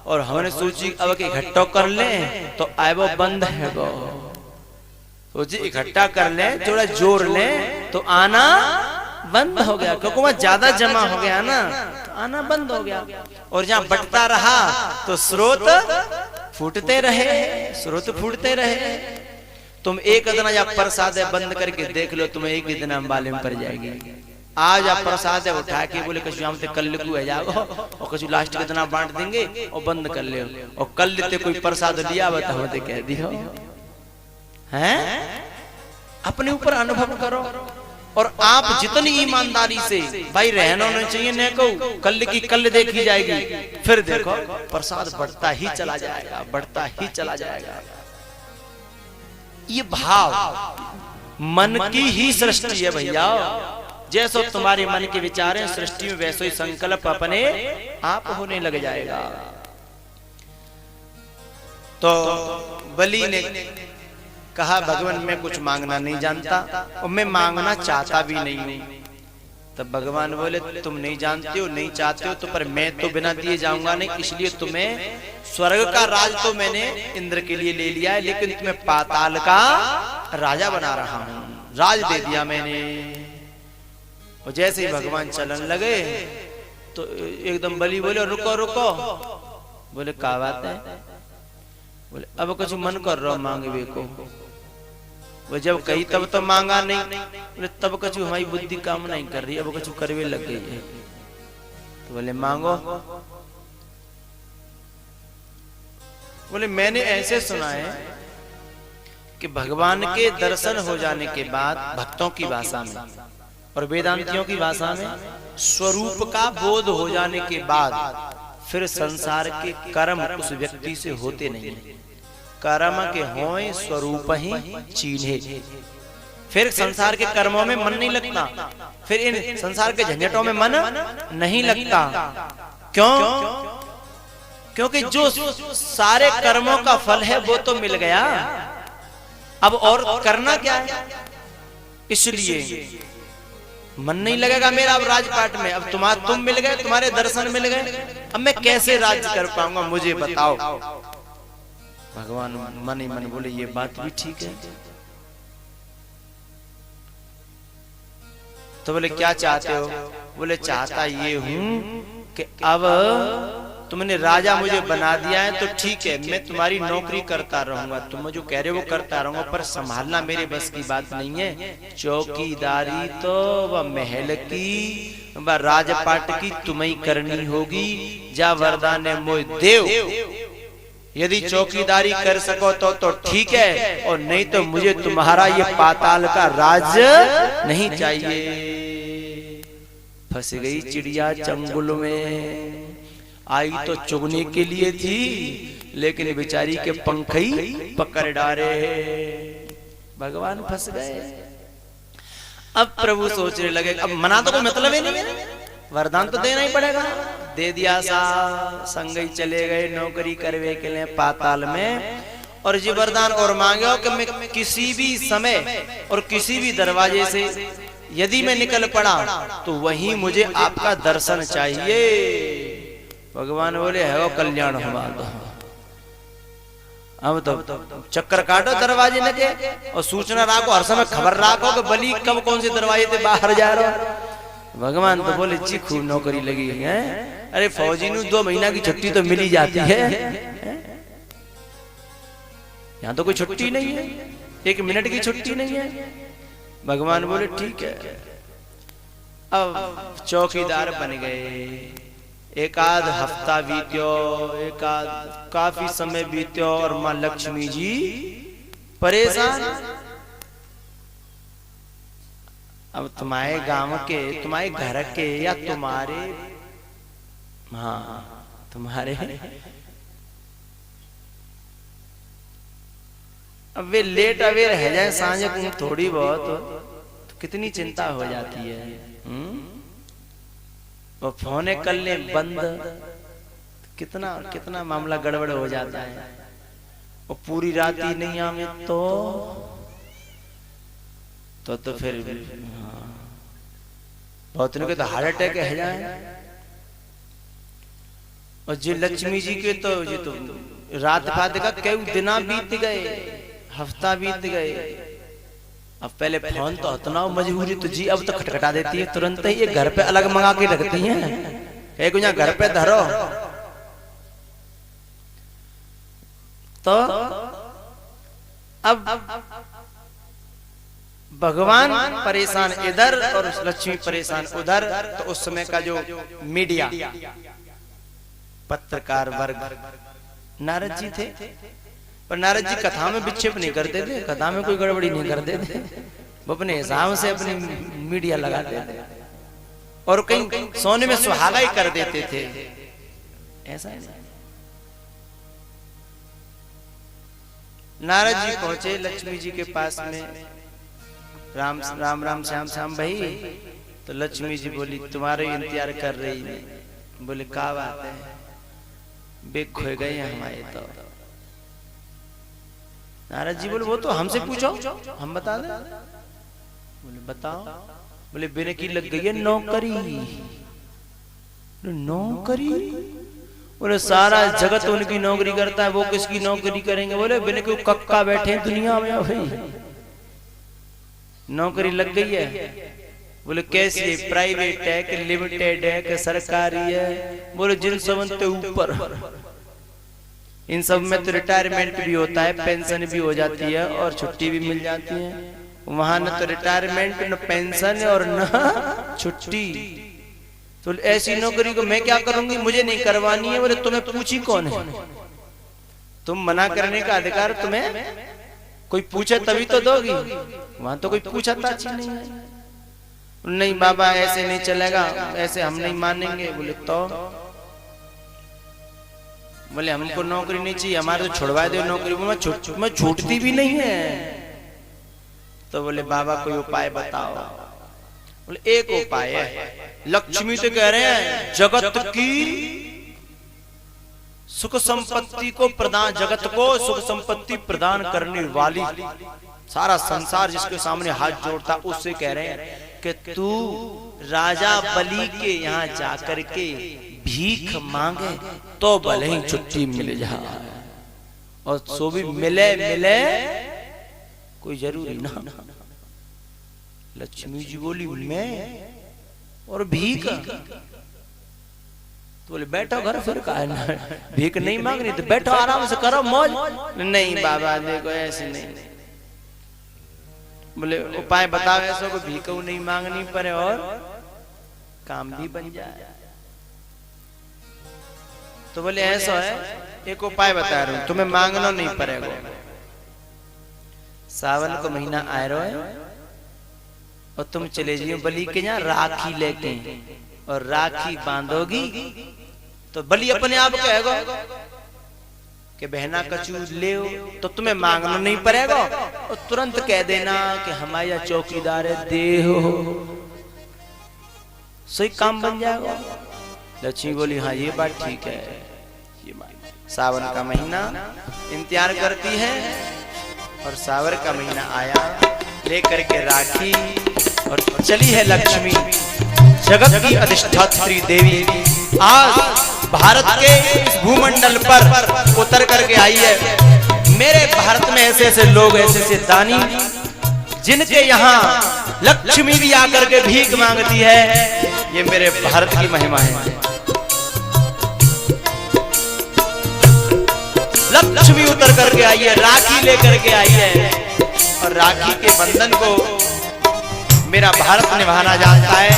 और हमने सोची अब इकट्ठा कर लें तो आए वो बंद है, वो सोची इकट्ठा कर ले, थोड़ा जोड़ ले तो आना बंद हो गया, क्योंकि वह ज्यादा जमा हो गया ना, तो आना बंद हो गया। और जहां बंटता रहा तो स्रोत फूटते रहे, स्रोत फूटते रहे। तुम एक दिन या प्रसाद बंद करके देख लो, तुम्हें एक ही दिन मालूम पड़ जाएगी। आज आप प्रसाद उठा के बोले कछु हम कल को है जाओ, और कछु लास्ट के दिन बांट देंगे और बंद कर ले, और कल लेते कोई प्रसाद लिया बताओ तो कह दियो हैं। अपने ऊपर अनुभव करो, और आप जितनी ईमानदारी से भाई रहना होना चाहिए, न को कल की कल देखी जाएगी, फिर देखो प्रसाद बढ़ता ही चला जाएगा, बढ़ता ही चला जाएगा। ये भाव मन की ही सृष्टि है भैया, जैसो तुम्हारे मन के विचार हैं सृष्टि में, वैसो ही संकल्प अपने आप होने लग जाएगा। तो बलि ने कहा भगवान मैं कुछ मांगना नहीं जानता, और मैं मांगना चाहता भी नहीं हूं। तब भगवान बोले तुम नहीं जानते हो, नहीं चाहते हो, तो पर मैं तो बिना दिए जाऊंगा नहीं, इसलिए तुम्हें स्वर्ग का राज तो मैंने इंद्र के लिए ले लिया है, लेकिन तुम्हें पाताल का राजा बना रहा हूं, राज दे दिया मैंने। और जैसे ही भगवान चलन लगे तो एकदम बलि बोले रुको रुको। बोले क्या बात है? बोले अब कुछ मन कर रहा मांगे को। वो जब कही तब तो मांगा नहीं, बोले तब कुछ हमारी बुद्धि काम नहीं कर रही, अब कुछ करवे लग गई है। तो बोले मांगो। बोले मैंने ऐसे सुना है कि भगवान के दर्शन हो जाने के बाद भक्तों की भाषा में और वेदांतियों की भाषा में स्वरूप का बोध हो जाने के बाद फिर संसार के कर्म उस व्यक्ति से होते नहीं, कर्म के होए स्वरूप ही चीन्हे। फिर संसार के कर्मों में मन नहीं लगता, फिर इन संसार के झंझटों में मन नहीं लगता। क्यों? क्योंकि जो सारे कर्मों का फल है वो तो मिल गया, अब और करना क्या है? इसलिए मन नहीं लगेगा मेरा अब राजपाट में। अब तुम मिल गए, तुम्हारे दर्शन मिल गए, अब मैं कैसे राज्य कर पाऊंगा मुझे बताओ। भगवान मन ही मन बोले ये बात भी ठीक है। तो बोले क्या चाहते हो? बोले चाहता ये हूं कि अब तुमने राजा मुझे बना दिया है तो ठीक है, मैं तुम्हारी नौकरी करता रहूंगा, तुम जो कह रहे हो वो करता रहूंगा, पर संभालना मेरे बस की बात नहीं है। चौकीदारी तो वह महल की वह राजपाट की तुम्हें करनी होगी। जा वरदान मोय देव, यदि चौकीदारी कर सको तो ठीक है, और नहीं तो मुझे तुम्हारा ये पाताल का राज नहीं चाहिए। फंस गई चिड़िया चंगुल में, आई तो चुगने के लिए थी, लेकिन बेचारी के पंख ही पकड़ डाले। भगवान फंस गए। अब प्रभु सोचने लगे अब मना तो कोई मतलब ही नहीं, वरदान तो देना ही पड़ेगा। दे दिया सा, संग ही चले गए नौकरी करवे के लिए पाताल में। और जी वरदान और मांगे हो कि मैं किसी भी समय और किसी भी दरवाजे से यदि मैं निकल पड़ा तो वहीं मुझे आपका दर्शन चाहिए। भगवान बोले है वो कल्याण हमारा। अब तो चक्कर काटो दरवाजे लगे और सूचना रखो, हर समय खबर रखो कि बलि कब कौन से दरवाजे से बाहर जा रहा हो। भगवान तो बोले जी खूब नौकरी लगी है। अरे फौजी ने 2 महीना की छुट्टी तो मिली जाती है, यहाँ तो कोई छुट्टी नहीं है, 1 मिनट की छुट्टी नहीं है। भगवान बोले ठीक है। अब चौकीदार बन गए। एक आध हफ्ता बीत्यो, एक आध काफी समय बीत्यो और मां लक्ष्मी जी परेशान। अब तुम्हारे गांव के, तुम्हारे घर के या तुम्हारे, हाँ तुम्हारे, अब वे लेट अवेर है जाए सांझ को थोड़ी बहुत तो कितनी चिंता हो जाती है। वो फोन कर ले बंद, कितना कितना मामला गड़बड़ हो जाता है। और पूरी रात ही नहीं आवे तो फिर बहुत के तो हार्ट अटैक है जाए। और जी लक्ष्मी जी के तो ये तो रात फात का कई दिना बीत गए, हफ्ता बीत गए। अब पहले फोन तो इतना मजबूरी तो जी अब तो खटखटा देती है तुरंत ही, ये घर पे अलग मंगा के रखती हैं, एक यहाँ घर पे धरो। तो अब भगवान परेशान इधर और लक्ष्मी परेशान उधर। तो उस समय का जो मीडिया पत्रकार वर्ग, नारद जी थे, पर नारद जी कथा में विक्षेप नहीं करते थे, कथा में कोई गड़बड़ी नहीं करते थे, वो अपने हिसाब से अपनी मीडिया लगाते थे और कहीं सोने में सुहागा ही कर देते थे। ऐसा नहीं। नारद जी पहुंचे लक्ष्मी जी के पास में, राम राम राम श्याम श्याम भाई। तो लक्ष्मी जी बोली तुम्हारे इंतजार कर रही है। बोले क्या बात है, बेग खो गए हमारे। तो नारद जी बोले वो तो हमसे पूछो, हम बता दें। बोले बताओ। बोले बिना की लग गई है नौकरी। नौकरी? बोले सारा जगत उनकी नौकरी करता है, वो किसकी नौकरी करेंगे? बोले बिना क्यों कक्का बैठे दुनिया में भाई, नौकरी लग गई है। बोले कैसी है? प्राइवेट है कि लिमिटेड है कि सरकारी है? बोले जिन सबसे ऊपर। इन सब में तो रिटायरमेंट भी होता है, पेंशन भी हो जाती है और छुट्टी भी मिल जाती है। वहां न तो रिटायरमेंट, न पेंशन और न छुट्टी। तो ऐसी नौकरी को मैं क्या करूंगी, मुझे नहीं करवानी है। बोले तुम्हें पूछी कौन है? तुम मना करने का अधिकार तुम्हें कोई पूछे तभी तो दोगी, वहां तो कोई पूछा ताछी नहीं है। नहीं बाबा ऐसे नहीं चलेगा, ऐसे हम नहीं मानेंगे। बोले तो बोले हमको नौकरी नहीं चाहिए, हमारे तो छुड़वा दो नौकरी। मैं छूटती भी नहीं है। तो बोले बाबा कोई उपाय बताओ। बोले एक उपाय है, लक्ष्मी तो कह रहे हैं जगत की सुख संपत्ति को प्रदान, जगत को सुख संपत्ति प्रदान करने वाली, सारा संसार जिसके सामने हाथ जोड़ता, उससे कह रहे हैं कि तू राजा बलि के यहाँ जाकर के भीख मांगे तो भले ही छुट्टी मिल जाए, और सो भी मिले मिले कोई जरूरी ना। लक्ष्मी जी बोली मैं और भीख? तो बोले बैठो घर, फिर कहा ना भीख नहीं मांगनी तो बैठो आराम से करो मौज। नहीं बाबा देखो ऐसे नहीं। बोले उपाय बताओ ऐसा को भीख नहीं मांगनी पड़े और काम भी बन जाए। तो बोले ऐसा है, एक उपाय बता रहा हूं, तुम्हें मांगना नहीं पड़ेगा। सावन को महीना आ रहा है और तुम चले जाइए बलि के यहाँ राखी लेके, और राखी बांधोगी तो बलि अपने आप कहेगा कि बहना कचू ले, तो तुम्हें मांगना नहीं पड़ेगा और तुरंत कह देना कि हमारा चौकीदार है दे हो, सही काम बन जाएगा। लक्ष्मी बोली हाँ ये बात ठीक है। ये बात सावन का महीना इंतजार करती है, और सावन का महीना आया, लेकर के राखी और चली है लक्ष्मी, जगत की अधिष्ठात्री देवी आज भारत के इस भूमंडल पर उतर करके आई है। मेरे भारत में ऐसे ऐसे लोग, ऐसे ऐसे दानी, जिनके यहाँ लक्ष्मी भी आकर के भीख मांगती है। ये मेरे भारत की महिमा है। लक्ष्मी उतर करके आई है, राखी लेकर के आई है, और राखी के बंधन को मेरा भारत निभाना जानता है,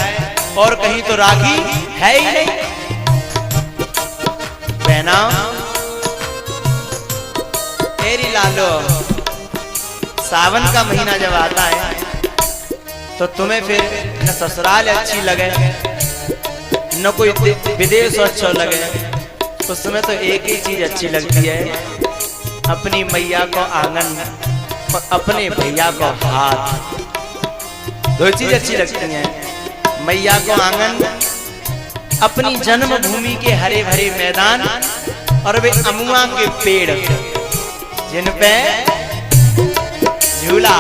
और कहीं तो राखी है ही नहीं। बहना तेरी लालो, सावन का महीना जब आता है तो तुम्हें फिर न ससुराल अच्छी लगे न कोई विदेश अच्छा लगे, उस समय तो एक ही चीज अच्छी लगती है, अपनी मैया को आंगन और अपने भैया को हाथ। दो चीज अच्छी लगती हैं, मैया को आंगन, अपनी जन्मभूमि के हरे भरे मैदान, और वे अमुआ के पेड़ जिन पे झूला।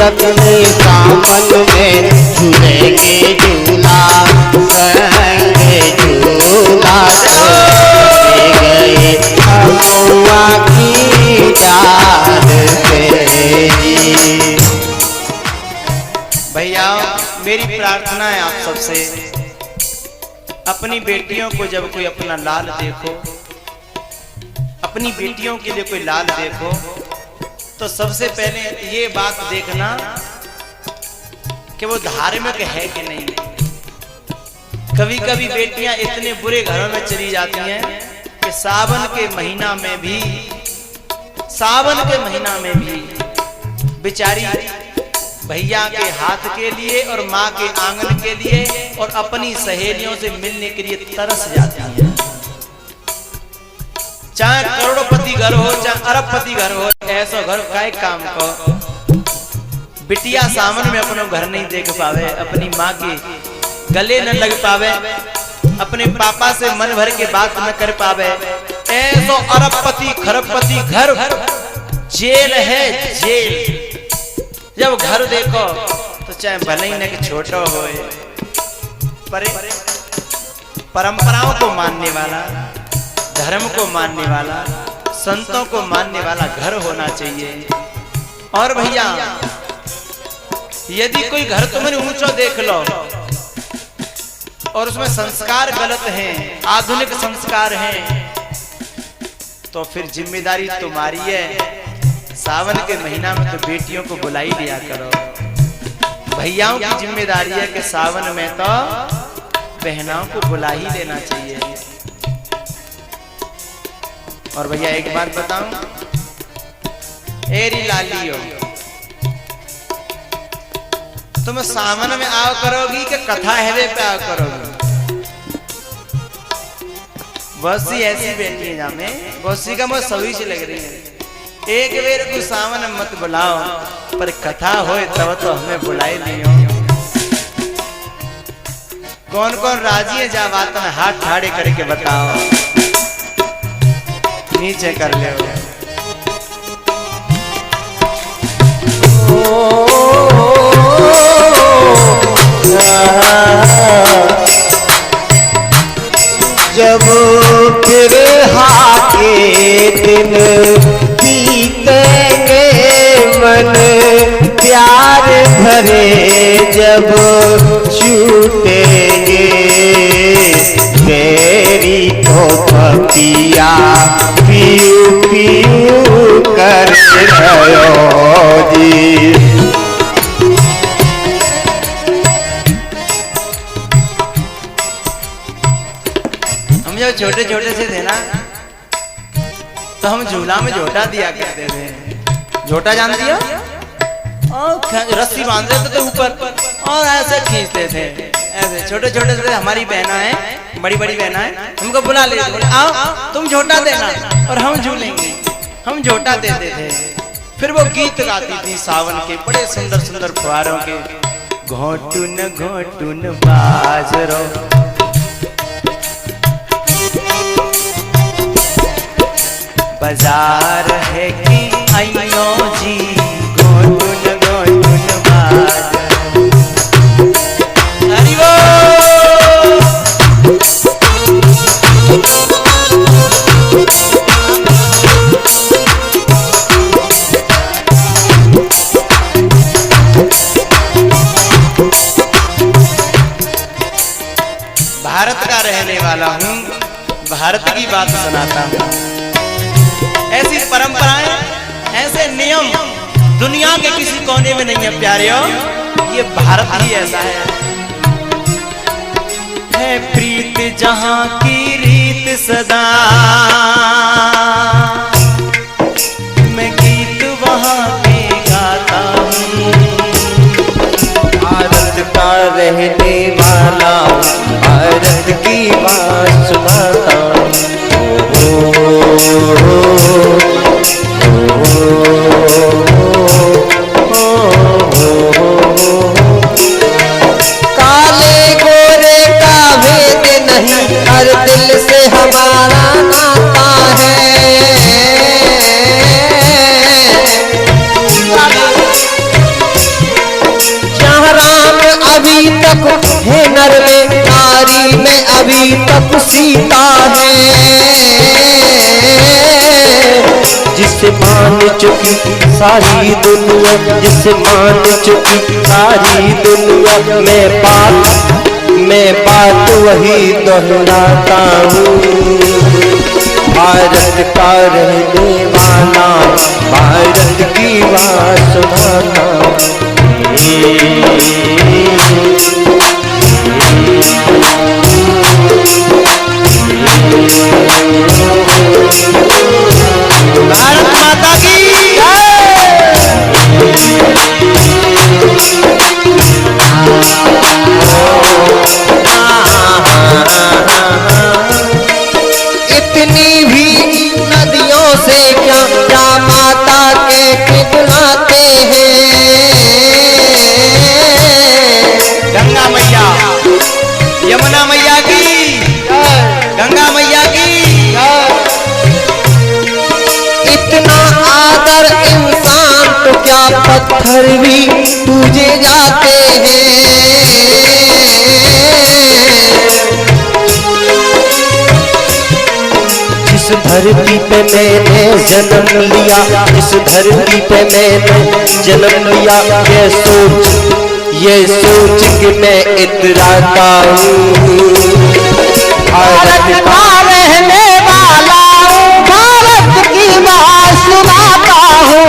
अपने सामन में झूलेंगे झूला, संगे झूला गए अमुआ की डाल तेरी। भैया मेरी प्रार्थना है आप सबसे, अपनी बेटियों को जब कोई अपना लाल देखो, अपनी बेटियों के लिए कोई लाल देखो, तो सबसे पहले ये बात देखना कि वो धार्मिक है कि नहीं। कभी कभी बेटियां इतने बुरे घरों में चली जाती हैं कि सावन के महीना में भी बेचारी भैया के हाथ के लिए और माँ के आंगन के लिए और अपनी सहेलियों से मिलने के लिए तरस जाती हैं। चाहे करोड़पति घर हो, चाहे अरबपति घर हो, ऐसा घर का एक काम को बिटिया सामन में अपना घर नहीं देख पावे, अपनी माँ के गले न लग पावे, अपने पापा से मन भर के बात न कर पावे, ऐसो अरबपति खरबपति घर जेल है जेल। जब घर देखो तो चाहे भले ही न कि छोटा हो, पर परंपराओं को मानने वाला, धर्म को मानने वाला, संतों को मानने वाला घर होना चाहिए। और भैया यदि कोई घर तुमने ऊंचा देख लो और उसमें संस्कार गलत हैं, आधुनिक संस्कार हैं, तो फिर जिम्मेदारी तुम्हारी है। सावन के महीना में तो बेटियों को बुला ही लिया करो। भैयाओं की जिम्मेदारी है कि सावन में तो बहनों को बुला ही लेना चाहिए। और भैया एक बात बताऊं, एरी लालियो, तुम सावन में आओ करोगी कि कथा हेवे पे आओ करोगी? बहुत सी ऐसी बेटी है जामे, बहुत सी का मुझे सभी से लग रही है। एक बेर को सावन मत बुलाओ, पर कथा होए तब तो हमें बुलाए लियो। कौन कौन राजी है जा बात में हाथ ठाड़े करके बताओ, नीचे कर ले। जब फिर हाके दिन बीतेंगे मन प्यार भरे जब छूटेंगे, तेरी तो पपिया पीऊ पीऊ कर रहो जी। जब छोटे छोटे से थे ना तो हम झूला में झोटा दिया करते थे। झोटा जान दिया, और रस्सी बांध देते थे ऊपर और ऐसे खींचते थे, ऐसे छोटे छोटे से हमारी बहना है, बड़ी बड़ी बहना है, हमको बुला ले, आओ तुम झोटा देना और हम झूलेंगे। हम झोटा देते थे, फिर वो गीत गाती थी सावन के बड़े सुंदर सुंदर फुहारों के, घोटुन घोटुन बाजरो बाजार है कि आइयो जी, घोटुन घोटुन बाजरो। हरि बोल। भारत का रहने वाला हूँ, भारत की बात सुनाता हूँ। ऐसी परंपराएं, ऐसे नियम दुनिया के किसी कोने में नहीं है प्यारियों, ये भारत ही ऐसा है प्रीत जहाँ की रीत सदा, मैं गीत वहाँ के गाता हूँ। भारत का रहने वाला भारत की बात सुनाता काले गोरे का भेद नहीं, हर दिल से हमारा नाता है। जहाँ राम अभी तक है नर में, नारी में अभी तक सीता है। जिसे मान चुकी सारी दुनिया, जिसे मान चुकी सारी दुनिया, मैं बात वही दोहराता हूँ। भारत का रहने वाला भारत की बात सुनाता हूँ। भारत माता की इतनी भी नदियों से क्या क्या माता के खिलाते हैं। गंगा मैया, यमुना मैया की, गंगा मैया की। इतना आदर इंसान तो क्या पत्थर भी पूजे जाते हैं। जिस धरती पे मैंने जन्म लिया, जिस धरती पे मैंने जन्म लिया, ये सोच के मैं इतराता हूँ। भारत का रहने वाला हूँ, भारत की बात सुनाता हूँ।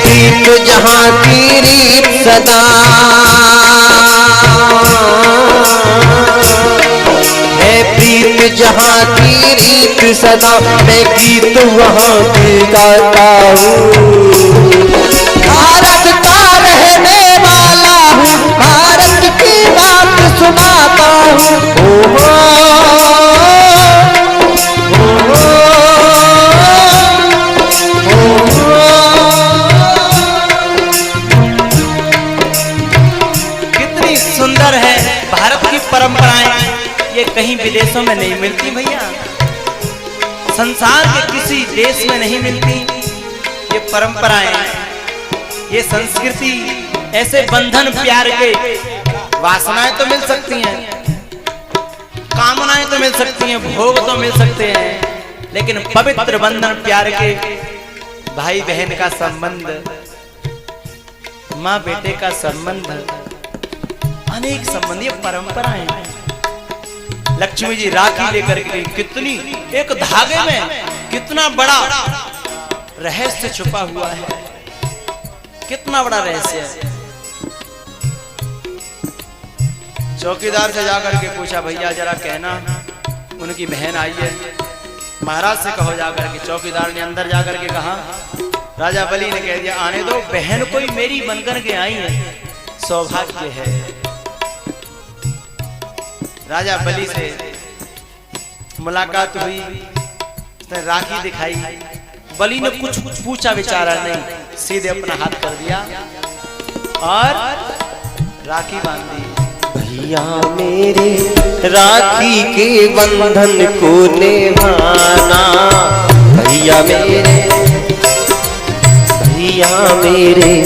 प्रीत जहाँ की रीत सदा, है प्रीत जहाँ की रीत सदा, मैं गीत वहाँ की गाता हूँ। भारत का रहने वाला हूँ, भारत की बात सुनाता हूँ। कितनी सुंदर है भारत की परंपराएं, ये कहीं विदेशों में नहीं मिलती भैया, संसार के किसी देश में नहीं मिलती। ये परंपराएं, ये संस्कृति, ऐसे बंधन प्यार के, वासनाएं तो मिल सकती हैं, कामनाएं तो मिल सकती हैं, भोग तो मिल सकते हैं, लेकिन पवित्र बंधन प्यार के, भाई बहन का संबंध, माँ बेटे का संबंध, अनेक संबंध, ये परंपराएं हैं। लक्ष्मी जी राखी लेकर के, कितनी एक धागे में कितना बड़ा रहस्य छुपा हुआ है, कितना बड़ा रहस्य है। चौकीदार से जाकर के पूछा, भैया जरा कहना उनकी बहन आई है, महाराज से कहो जाकर के। चौकीदार ने अंदर जाकर के कहा, राजा बलि ने कह दिया, आने दो, बहन कोई मेरी बनकर के आई है, सौभाग्य है। राजा बलि से मुलाकात हुई, उसने राखी दिखाई। बलि ने कुछ पूछा विचारा नहीं, सीधे अपना हाथ कर दिया और राखी बांध दी। भैया मेरे राखी के बंधन को निभाना, भैया मेरे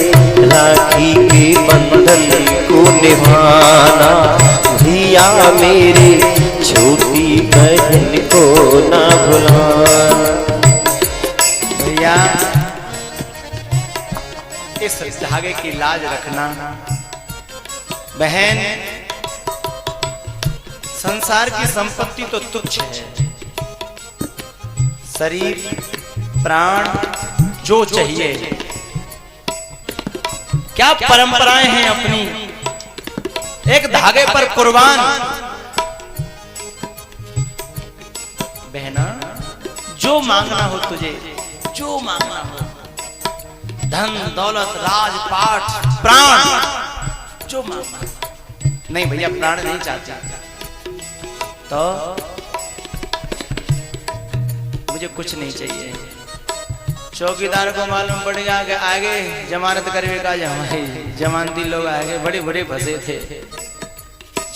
राखी के बंधन को निभाना, भैया मेरे छोटी बहन को ना भुलाना। भैया इस धागे की लाज रखना। बहन, संसार की संपत्ति तो तुच्छ है, शरीर प्राण जो चाहिए, क्या परंपराएं हैं अपनी, एक धागे पर कुर्बान। बहना, जो मांगना हो तुझे, जो मांगना हो, धन दौलत राजपाट प्राण, जो मांगना। नहीं भैया, प्राण नहीं चाहता, तो मुझे कुछ नहीं चाहिए। चौकीदार को मालूम पड़ गया कि आगे जमानत करवे का जमानती लोग आगे बड़े बड़े फंसे थे।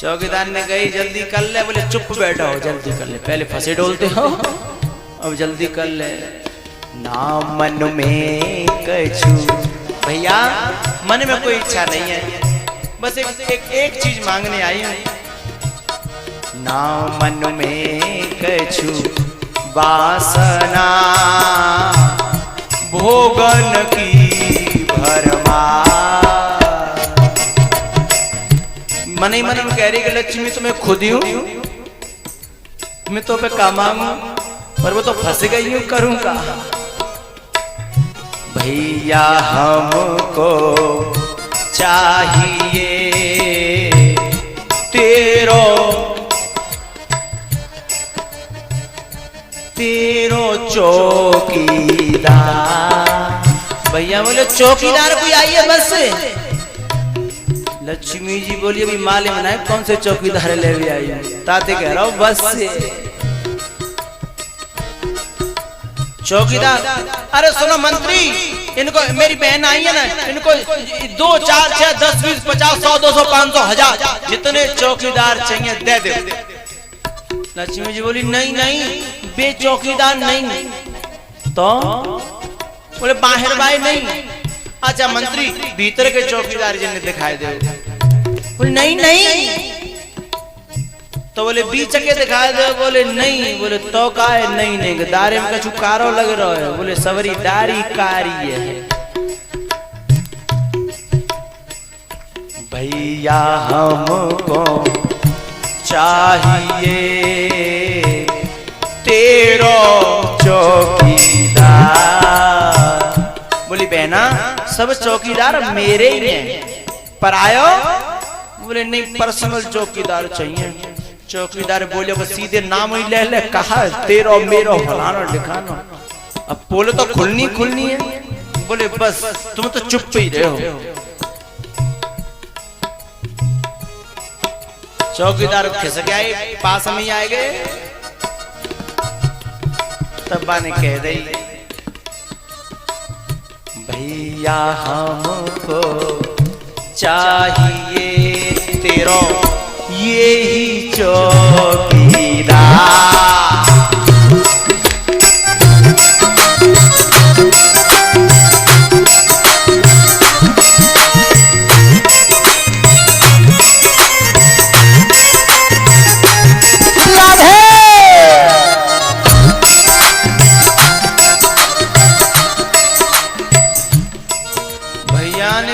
चौकीदार ने कही, जल्दी कर ले। बोले, चुप बैठा हो, जल्दी कर ले, पहले फंसे डोलते हो, अब जल्दी कर ले। ना मन में कछु, भैया मन में कोई इच्छा नहीं है, बस एक चीज मांगने आई हूं। ना मन में कछु वासना, भोगन की भरमा। मन ही मन में कह रही कि लक्ष्मी तो मैं खुद ही हूं, मैं तो पे काम मांगू, पर वो तो फंस गई हूं, करूंगा। भैया हमको चाहिए तेरो चौकीदार। भैया बोले, चौकीदार कोई आई है बस। लक्ष्मी जी बोली, अभी माले मनाए, कौन से चौकीदार ले भी आई है, ताते कह रहा हूं बस से। चौकीदार, अरे सुनो मंत्री, इनको मेरी बहन आई है ना, इनको 2 4 6 10 20 50 100 200 500 1000 जितने चौकीदार चाहिए दे दे। लक्ष्मी जी बोली, नहीं नहीं, बे चौकीदार नहीं। तो बोले, बाहर भाई नहीं। अच्छा मंत्री, भीतर के चौकीदार जिन्हें दिखाई दे। बोले, नहीं नहीं। तो बोले, बीच के दिखाई दे। बोले, नहीं। बोले, तो का है, नहीं नहीं, दारे में कछु कारो लग रहा है। बोले, सवरी दारी कारी है। भैया हमको चाहिए तेरो चौकीदार। बोली, बहना सब चौकीदार मेरे ही हैं, पर आयो। बोले, नहीं, पर्सनल चौकीदार चाहिए। चौकीदार बोले, वो सीधे नाम ही ले ले, कहा तेरो मेरो फलाना लिखाना। अब बोले तो खुलनी है। बोले, बस तुम तो चुप ही रहे हो। चौकीदार खिसक आए, पास में ही आए गए। तब्बा ने कह दी, भैया हमको चाहिए तेरो यही चौकीदार।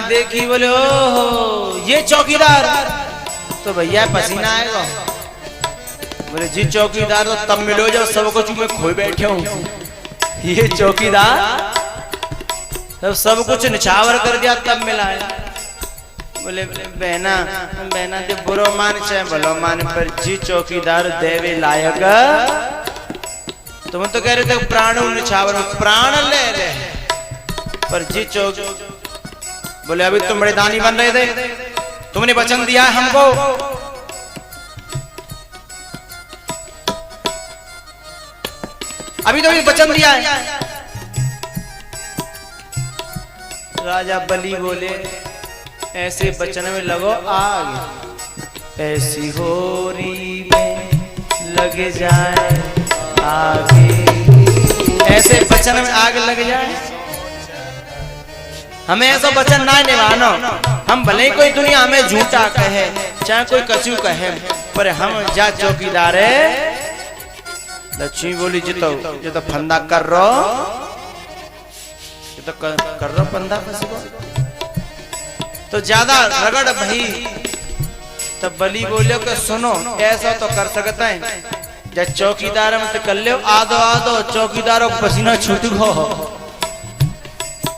देखी, बोले, ओहो ये चौकीदार, तो भैया पसीना आएगा। बोले, जी चौकीदार तो तब मिलो जब सब कुछ मैं खोए बैठे हूँ। ये चौकीदार तब सब कुछ निछावर कर दिया तब मिला है। बोले बहना बहना जो बुरो मान चाहे भलो मान पर जी चौकीदार देवे लायक। तुम तो कह रहे थे प्राणों निछावर में प्राण ले ले, पर जी चौक बोले अभी तुम बड़े दानी बन रहे थे, तुमने वचन दिया है हमको, अभी तो भी वचन दिया है। राजा बलि बोले ऐसे वचन में लगो आग, ऐसी होरी में लगे जाए आगे, ऐसे वचन में आग लग जाए। हमें ऐसा वचन ना निभानो, हम भले ही कोई दुनिया हमें झूठा कहे चाहे कोई कचू कहे, पर हम जा चौकीदार है। लक्ष्मी बोली जो तो फंदा कर रो, ये तो कर रो फंदा किसी को तो ज्यादा रगड़ भाई। तब बलि बोले कि सुनो ऐसा तो कर सकता है, जब चौकीदार में तो कर ले आदो आदो चौकीदारों को पसीना छूट गो।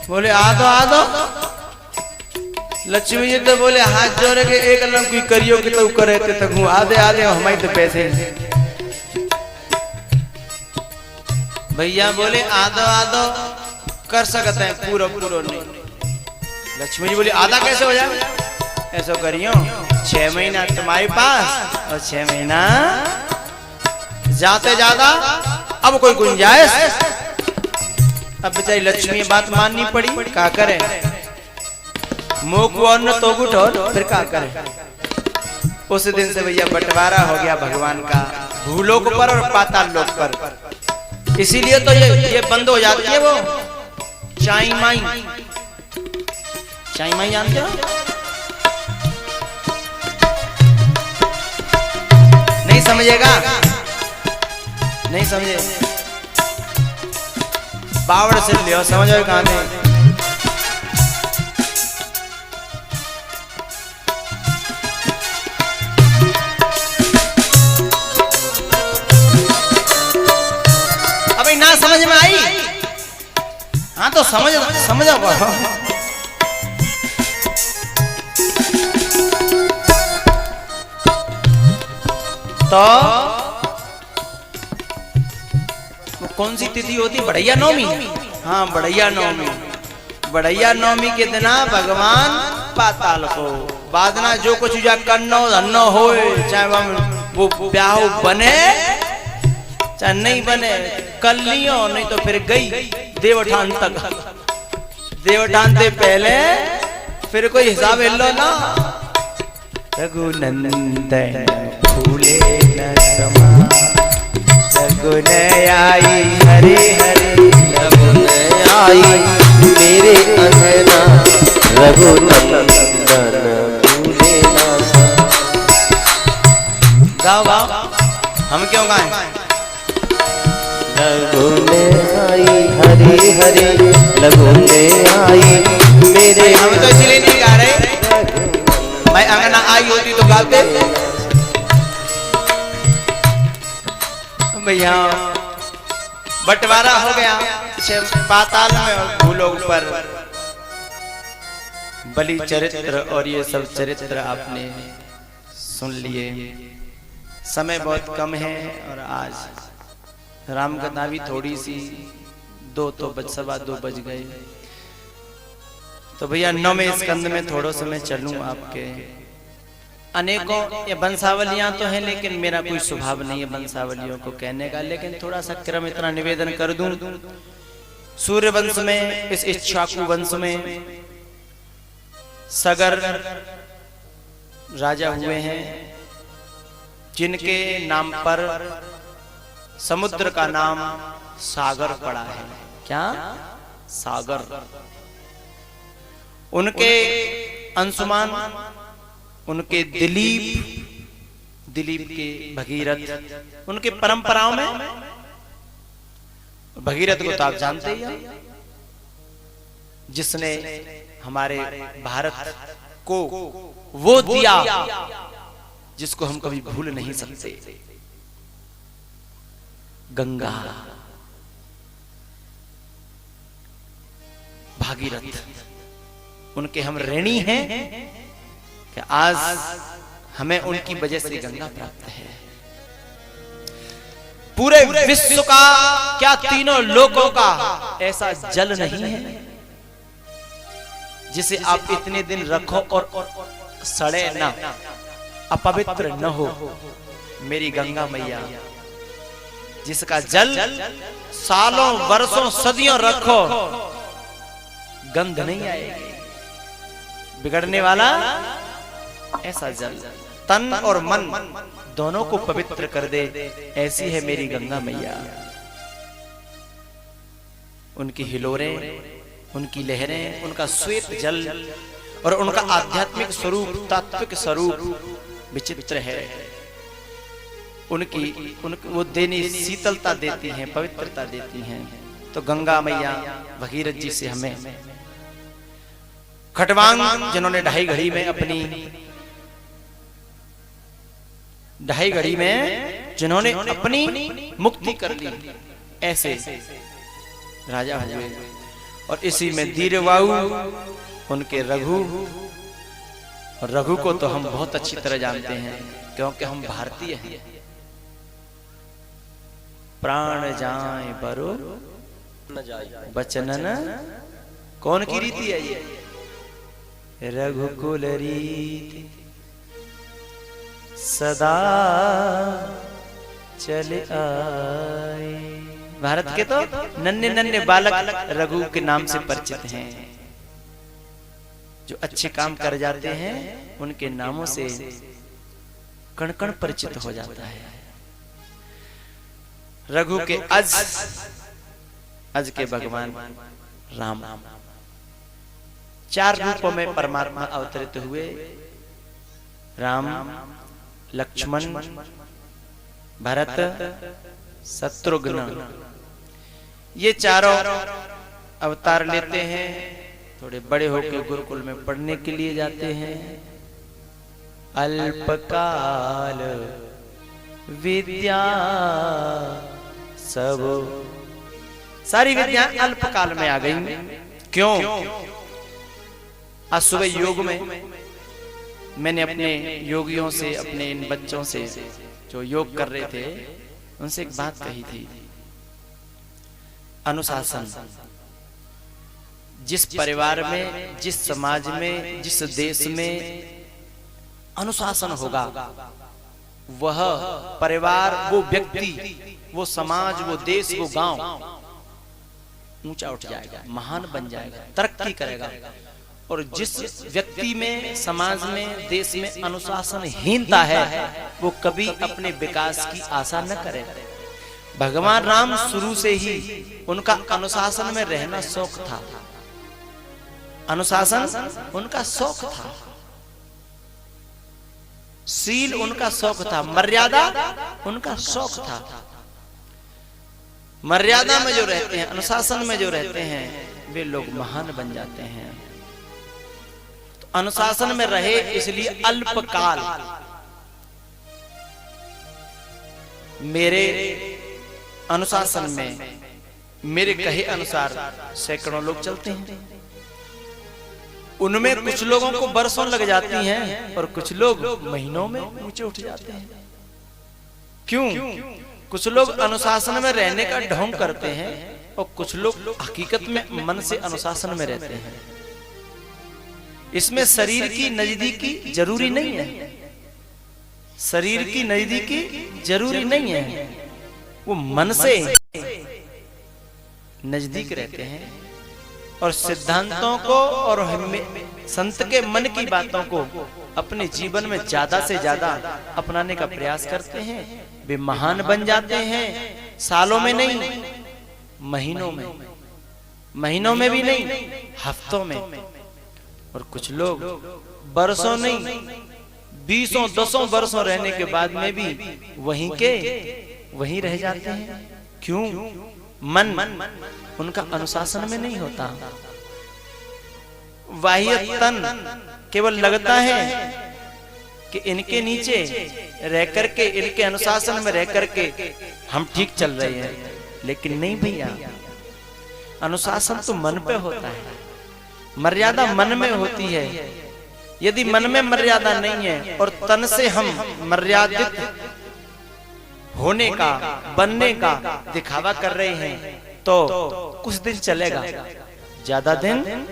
बोले आदो आदो। लक्ष्मी जी तो बोले हाथ जोड़े के एक लम कोई करियो कि तो करे तो आधे आधे हमारे तो पैसे। भैया बोले आदो आदो कर सकते हैं, पूरा पूरा नहीं। लक्ष्मी जी बोली आधा कैसे हो जाए, ऐसा करियो 6 महीना तुम्हारे पास और 6 महीना जाते ज्यादा। अब कोई गुंजाइश, अब बेचारी लक्ष्मी बात माननी पड़ी, क्या करे मुंह को और न तो गुठो, फिर क्या करे। उस दिन से भैया बंटवारा हो गया भगवान का भूलोक पर और पाताल लोक पर। इसीलिए तो ये बंद हो जाती है वो चाई माई। चाई माई जानते हो? नहीं समझेगा, नहीं समझे बावड़ से लियो, समझो कहां थे। अभी ना समझ में आई, हाँ तो समझो तो कौन सी तिथि होती? बढ़ैया नवमी। हाँ बढ़ैया नवमी। बढ़ैया नवमी के दिन भगवान पाताल को बादना जो कुछ जा करनो धन्नो हो, चाहे वो ब्याह बने चाहे नहीं बने, कर लियो नहीं तो फिर गई देवठान तक। देवठान से पहले फिर कोई हिसाब लो ना। रघुनंदन फूले न समा, रघुन आई हरे हरे, रघुन आई मेरे अंगना, रघुनंदन फूले न समा। गाओ गाओ, हम क्यों गाएं? रघुन आई हरे हरे, रघुन आई मेरे। हम तो इसलिए नहीं गा रहे, मैं अंगना आई होती तो गाते भैया। बंटवारा हो गया पाताल में और भूलोक पर। बलि चरित्र और ये सब चरित्र आपने सुन लिए। समय बहुत कम है और आज राम कथा भी थोड़ी सी 2 तो सवा 2 बज गए। तो भैया 9वें स्कंद में थोड़ा समय चलूं आपके। अनेकों ये वंशावलियां तो हैं, लेकिन मेरा कोई स्वभाव नहीं है वंशावलियों को कहने का, लेकिन थोड़ा सा क्रम इतना निवेदन कर दूं। सूर्य वंश में, इस इक्ष्वाकु वंश में सगर राजा हुए हैं, जिनके नाम पर समुद्र का नाम सागर पड़ा है। क्या? सागर। उनके अंशुमान, उनके दिलीप के भगीरथ, उनके परंपराओं में भगीरथ को तो आप जानते ही हैं, जिसने हमारे भारत को वो दिया जिसको हम कभी भूल नहीं सकते, गंगा। भागीरथ उनके हम ऋणी हैं, कि आज हमें उनकी वजह से गंगा प्राप्त है। पूरे विश्व का क्या तीनों लोकों का ऐसा जल नहीं है जिसे आप इतने दिन रखो और सड़े ना, अपवित्र न हो। मेरी गंगा मैया जिसका जल सालों वर्षों सदियों रखो गंध नहीं आएगी, बिगड़ने वाला ऐसा जल तन और मन दोनों को पवित्र कर दे, ऐसी है मेरी गंगा मैया। उनकी हिलोरें, उनकी लहरें, उनका श्वेत जल और उनका आध्यात्मिक स्वरूप, तात्विक स्वरूप विचित्र है। उनकी वो देनी शीतलता देती हैं, पवित्रता देती हैं। तो गंगा मैया भगीरथ जी से हमें खटवांग जिन्होंने ढाई घड़ी में जिन्होंने अपनी मुक्ति कर ली, ऐसे राजा हुए। और इसी में धीरवाऊ उनके रघु, और रघु को तो हम बहुत अच्छी तरह जानते हैं क्योंकि हम भारतीय हैं। प्राण जाए बरो बचनन, कौन की रीति है ये? रघुकुल रीति सदा चले आए। भारत के तो नन्हे नन्हे बालक रघु के नाम से परिचित हैं। जो अच्छे काम कर जाते हैं उनके नामों से कण कण परिचित हो जाता है। रघु के अज के भगवान राम 4 रूपों में परमात्मा अवतरित हुए। राम, लक्ष्मण, भरत, शत्रुघ्न, ये चारों अवतार लेते हैं। थोड़े बड़े होकर गुरुकुल में पढ़ने के लिए जाते हैं। अल्पकाल विद्या सब, सारी विद्या अल्पकाल में आ गई। क्यों? आज सुबह योग में मैंने अपने योगियों से, अपने इन बच्चों से जो योग कर रहे थे, उनसे एक बात कही थी। अनुशासन जिस परिवार में, जिस समाज में, जिस देश में अनुशासन होगा, वह परिवार, वो व्यक्ति, वो समाज, वो देश, वो गांव ऊंचा उठ जाएगा, महान बन जाएगा, तरक्की करेगा। और जिस व्यक्ति में, समाज में, देश में अनुशासनहीनता है, वो कभी अपने विकास की आशा न करे। भगवान राम शुरू से ही उनका अनुशासन में रहना शौक था। अनुशासन उनका शौक था, शील उनका शौक था, मर्यादा उनका शौक था। मर्यादा में जो रहते हैं, अनुशासन में जो रहते हैं, वे लोग महान बन जाते हैं। तो अनुशासन में रहे, इसलिए अल्पकाल। मेरे अनुशासन में, मेरे कहे अनुसार सैकड़ों लोग चलते हैं। उनमें कुछ लोगों को बरसों लग जाती हैं और कुछ लोग महीनों में ऊंचे उठ जाते हैं। क्यों? कुछ लोग अनुशासन में रहने का ढोंग करते हैं और कुछ लोग हकीकत में मन से अनुशासन में रहते हैं। इसमें शरीर की नजदीकी जरूरी नहीं है, शरीर की नजदीकी जरूरी नहीं है, वो मन से नजदीक रहते हैं और सिद्धांतों को और संत के मन की बातों को अपने जीवन में ज्यादा से ज्यादा अपनाने का प्रयास करते हैं। वे महान बन जाते हैं, सालों में नहीं, महीनों में, महीनों में भी नहीं, हफ्तों में। और कुछ लोग बरसों नहीं, 20 10 वर्षों रहने के बाद में भी वहीं रह जाते हैं। क्यों? मन उनका अनुशासन में नहीं होता। बाह्य तन केवल लगता है कि इनके नीचे रह करके, इनके अनुशासन में रह करके हम ठीक चल रहे हैं, लेकिन नहीं भैया, अनुशासन तो मन पे होता है, मर्यादा मन में होती है। यदि मन में मर्यादा नहीं है और तन से हम मर्यादित होने का, बनने का दिखावा कर रहे हैं तो कुछ दिन चलेगा, ज्यादा दिन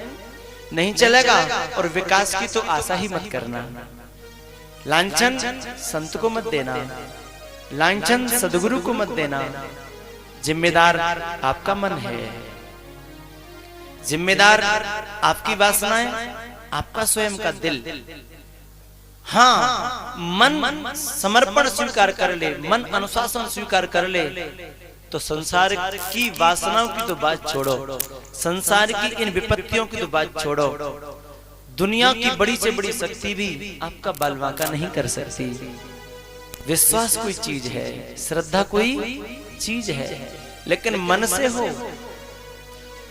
नहीं चलेगा। और विकास की तो आशा ही मत करना। लांछन संत को मत देना, लांछन सदगुरु को मत देना। जिम्मेदार आपका मन है, जिम्मेदार आपकी वासनाएं, आपका स्वयं का दिल। हाँ, मन समर्पण स्वीकार कर ले, मन अनुशासन स्वीकार कर ले तो संसार की वासनाओं की तो बात छोड़ो, संसार की इन विपत्तियों की तो बात छोड़ो, दुनिया की बड़ी से बड़ी शक्ति भी आपका बालवांका नहीं कर सकती। विश्वास कोई चीज है, श्रद्धा कोई चीज है, लेकिन मन से हो।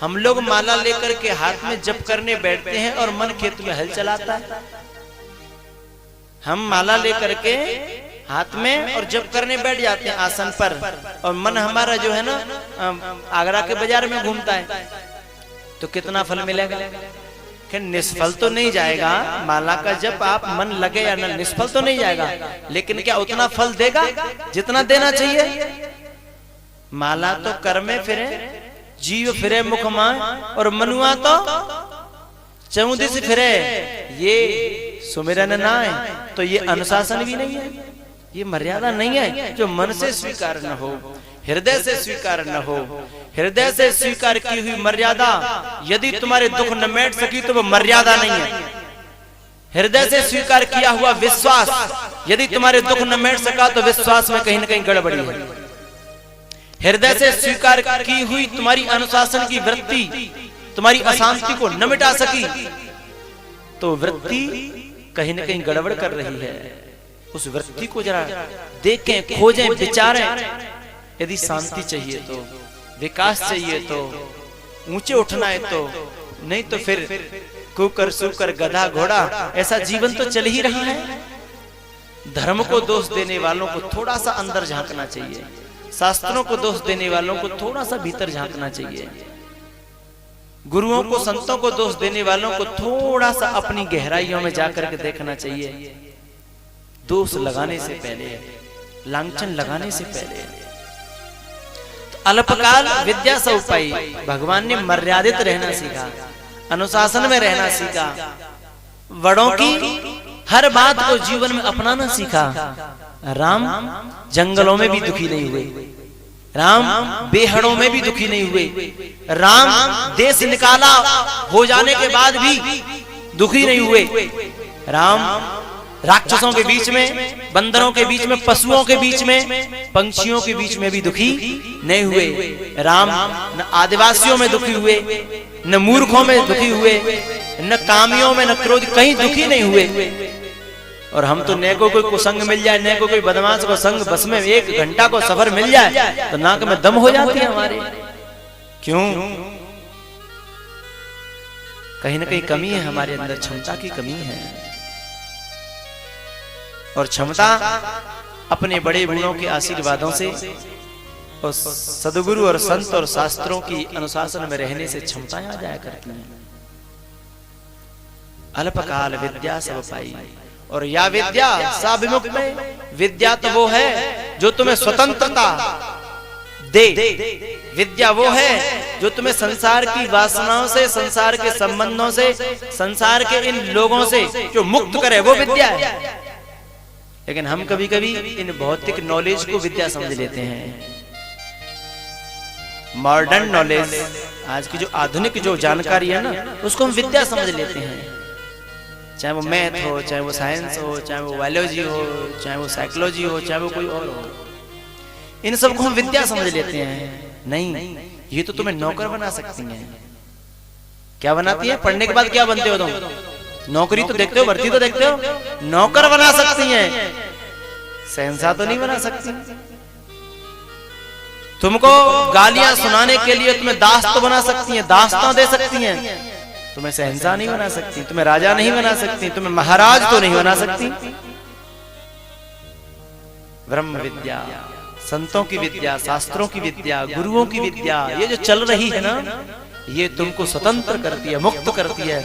हम लोग माला लेकर के हाथ में जप करने बैठते हैं और मन खेत में हल चलाता है। हम माला लेकर के हाथ में और जप करने बैठ जाते हैं आसन पर, और मन हमारा जो है ना आगरा के बाजार में घूमता है। तो कितना फल मिलेगा? कि निष्फल तो नहीं जाएगा। माला का जप आप मन लगे या न, निष्फल तो नहीं जाएगा, लेकिन क्या उतना फल देगा जितना देना चाहिए? माला तो कर में फिरे, जीव फिरे मुख मां, और मनुआ तो चौदी से फिरे। ये सुमिरन ना है तो ये अनुशासन भी नहीं है, ये मर्यादा नहीं है जो मन से स्वीकार न हो, हृदय से स्वीकार न हो। हृदय से स्वीकार की हुई मर्यादा यदि तुम्हारे दुख न मेट सकी तो वो मर्यादा नहीं है। हृदय से स्वीकार किया हुआ विश्वास यदि तुम्हारे दुख न मेट सका तो विश्वास में कहीं न कहीं गड़बड़ी है। हृदय से स्वीकार की हुई तुम्हारी अनुशासन की वृत्ति तुम्हारी अशांति को न मिटा सकी तो वृत्ति कहीं न कहीं गड़बड़ कर रही है। उस वृत्ति को जरा देखें, खोजें, विचारें। यदि शांति चाहिए तो, विकास चाहिए तो, ऊंचे उठना है तो, नहीं तो फिर कुकर सुकर गधा घोड़ा ऐसा जीवन तो चल ही रहा है। धर्म को दोष देने वालों को थोड़ा सा अंदर झांकना चाहिए, शास्त्रों को दोष देने वालों को थोड़ा सा भीतर झांकना चाहिए, गुरुओं को संतों को दोष देने वालों को थोड़ा सा अपनी गहराइयों में जाकर के देखना चाहिए। दोष लगाने से पहले, लांछन लगाने से पहले। तो अल्पकाल विद्या सब पाई, भगवान ने मर्यादित रहना सीखा, अनुशासन में रहना सीखा, बड़ों की हर बात को जीवन में अपनाना सीखा। राम जंगलों में भी दुखी नहीं हुए, राम बेहड़ों में भी दुखी नहीं हुए, राम देश निकाला हो जाने के बाद भी दुखी नहीं हुए, राम राक्षसों के बीच में, बंदरों के बीच में, पशुओं के बीच में, पंछियों के बीच में भी दुखी नहीं हुए। राम न आदिवासियों में दुखी हुए, न मूर्खों में दुखी हुए, न कामियों में, न क्रोध, कहीं दुखी नहीं हुए। और हम तो न को कोई कुसंग मिल जाए, न को कोई बदमाश को संग, बस में 1 घंटा को सफर मिल जाए तो नाक में दम हो जाती है हमारे। क्यों? कहीं ना कहीं कमी है हमारे अंदर, क्षमता की कमी है। और क्षमता अपने बड़े गुणों के आशीर्वादों से और सदगुरु और संत और शास्त्रों की अनुशासन में रहने से क्षमताएं आ जाया करती हैं। अल्पकाल विद्या सब पाई, और या विद्या साभिमुख में, विद्या तो वो है जो तुम्हें स्वतंत्रता दे, विद्या वो है जो तुम्हें संसार की वासनाओं से, संसार के संबंधों से, संसार के इन लोगों से जो मुक्त करे, वो विद्या है। लेकिन हम कभी कभी इन भौतिक नॉलेज को विद्या समझ लेते हैं। मॉडर्न नॉलेज, आज की जो आधुनिक जो जानकारी है ना, उसको हम विद्या समझ लेते हैं। चाहे वो मैथ हो, चाहे वो साइंस हो, चाहे वो बायोलॉजी हो, चाहे वो साइकोलॉजी हो, चाहे वो कोई और हो, इन सब को हम विद्या समझ लेते हैं। नहीं, ये तो तुम्हें नौकर बना सकती हैं। क्या बनाती है? पढ़ने के बाद क्या बनते हो तुम? नौकरी तो देखते हो, भर्ती तो देखते हो, नौकर बना सकती हैं, शहंशाह तो नहीं बना सकती। तुमको गालियां सुनाने के लिए तुम्हें दास तो बना सकती हैं, दास्तां दे सकती हैं, तुम्हें शहंशाह नहीं बना सकती, तुम्हें राजा नहीं बना सकती, तुम्हें महाराज तो नहीं बना सकती। ब्रह्म विद्या, संतों की विद्या, शास्त्रों की विद्या, गुरुओं की विद्या, ये जो चल रही है ना, ये तुमको स्वतंत्र करती है, मुक्त करती है,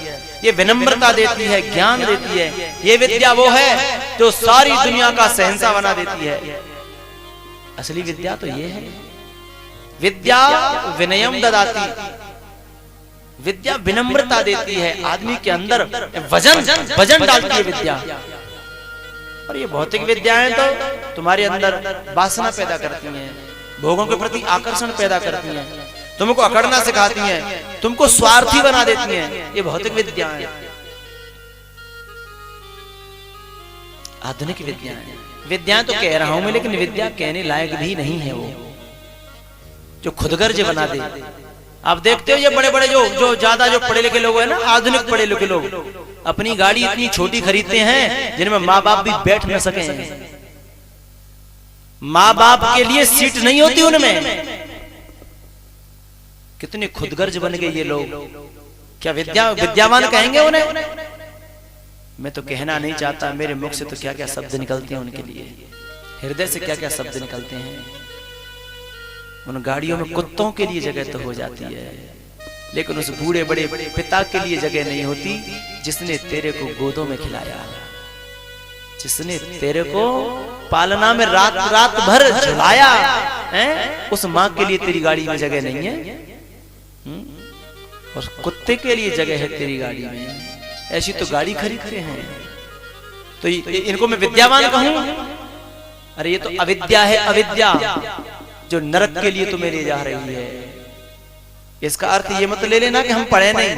ये विनम्रता देती है, ज्ञान देती है। ये विद्या वो है जो सारी दुनिया का शहंशाह बना देती है। असली विद्या तो ये है। विद्या विनयम ददाती, विद्या विनम्रता देती है, आदमी के अंदर वजन डालती है विद्या। और ये भौतिक विद्याएं तो तुम्हारे अंदर वासना पैदा करती हैं, भोगों के प्रति आकर्षण पैदा करती हैं, तुमको अकड़ना सिखाती हैं, तुमको स्वार्थी बना देती हैं। ये भौतिक विद्याएं। आधुनिक विद्याएं तो कह रहा हूं मैं, लेकिन विद्या कहने लायक भी नहीं है वो, जो खुदगर्ज बना दे। आप देखते हो ये बड़े बड़े जो ज्यादा जो पढ़े लिखे लोग हैं ना, आधुनिक पढ़े लिखे लोग, अपनी गाड़ी इतनी छोटी खरीदते हैं जिनमें माँ बाप भी बैठ न सके। माँ बाप के लिए सीट नहीं होती उनमें। कितने खुदगर्ज बन गए ये लोग। क्या विद्यावान कहेंगे उन्हें? मैं तो कहना नहीं चाहता, मेरे मुख से तो क्या क्या शब्द निकलते हैं उनके लिए, हृदय से क्या क्या शब्द निकलते हैं। उन गाड़ियों में कुत्तों के लिए जगह तो हो जाती है, लेकिन उस बूढ़े बड़े पिता के लिए जगह नहीं होती जिसने तेरे को गोदों में खिलाया, जिसने तेरे को पालना में रात रात भर झुलाया है। उस माँ के लिए तेरी गाड़ी में जगह नहीं है, और कुत्ते के लिए जगह है तेरी गाड़ी में। ऐसी तो गाड़ी खरीदते हैं। तो इनको मैं विद्यावान कहूं? अरे ये तो अविद्या है, अविद्या जो नरक के लिए तुम्हें ले जा रही है। इसका अर्थ ये मत ले लेना कि हम पढ़े नहीं,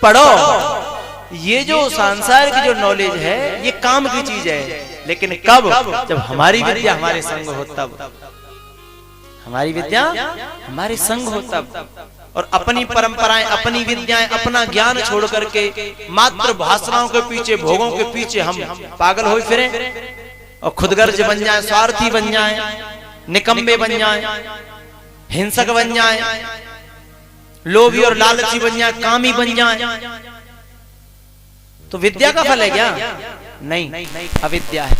पढ़ो। ये जो संसार की जो नॉलेज है ये काम की चीज है, लेकिन कब? जब हमारी विद्या हमारे संग हो तब। हमारी विद्या हमारे संग हो तब। और अपनी परंपराएं, अपनी विद्याएं, अपना ज्ञान छोड़ करके मात्र भाषणाओं के पीछे, भोगों के पीछे हम पागल हो फिरे और खुदगर्ज बन जाएं, स्वार्थी बन जाएं, निकम्बे बन जाएं, हिंसक बन जाएं, लोभी और लालची बन जाएं, कामी बन जाएं। तो विद्या का फल है क्या? नहीं, अविद्या है।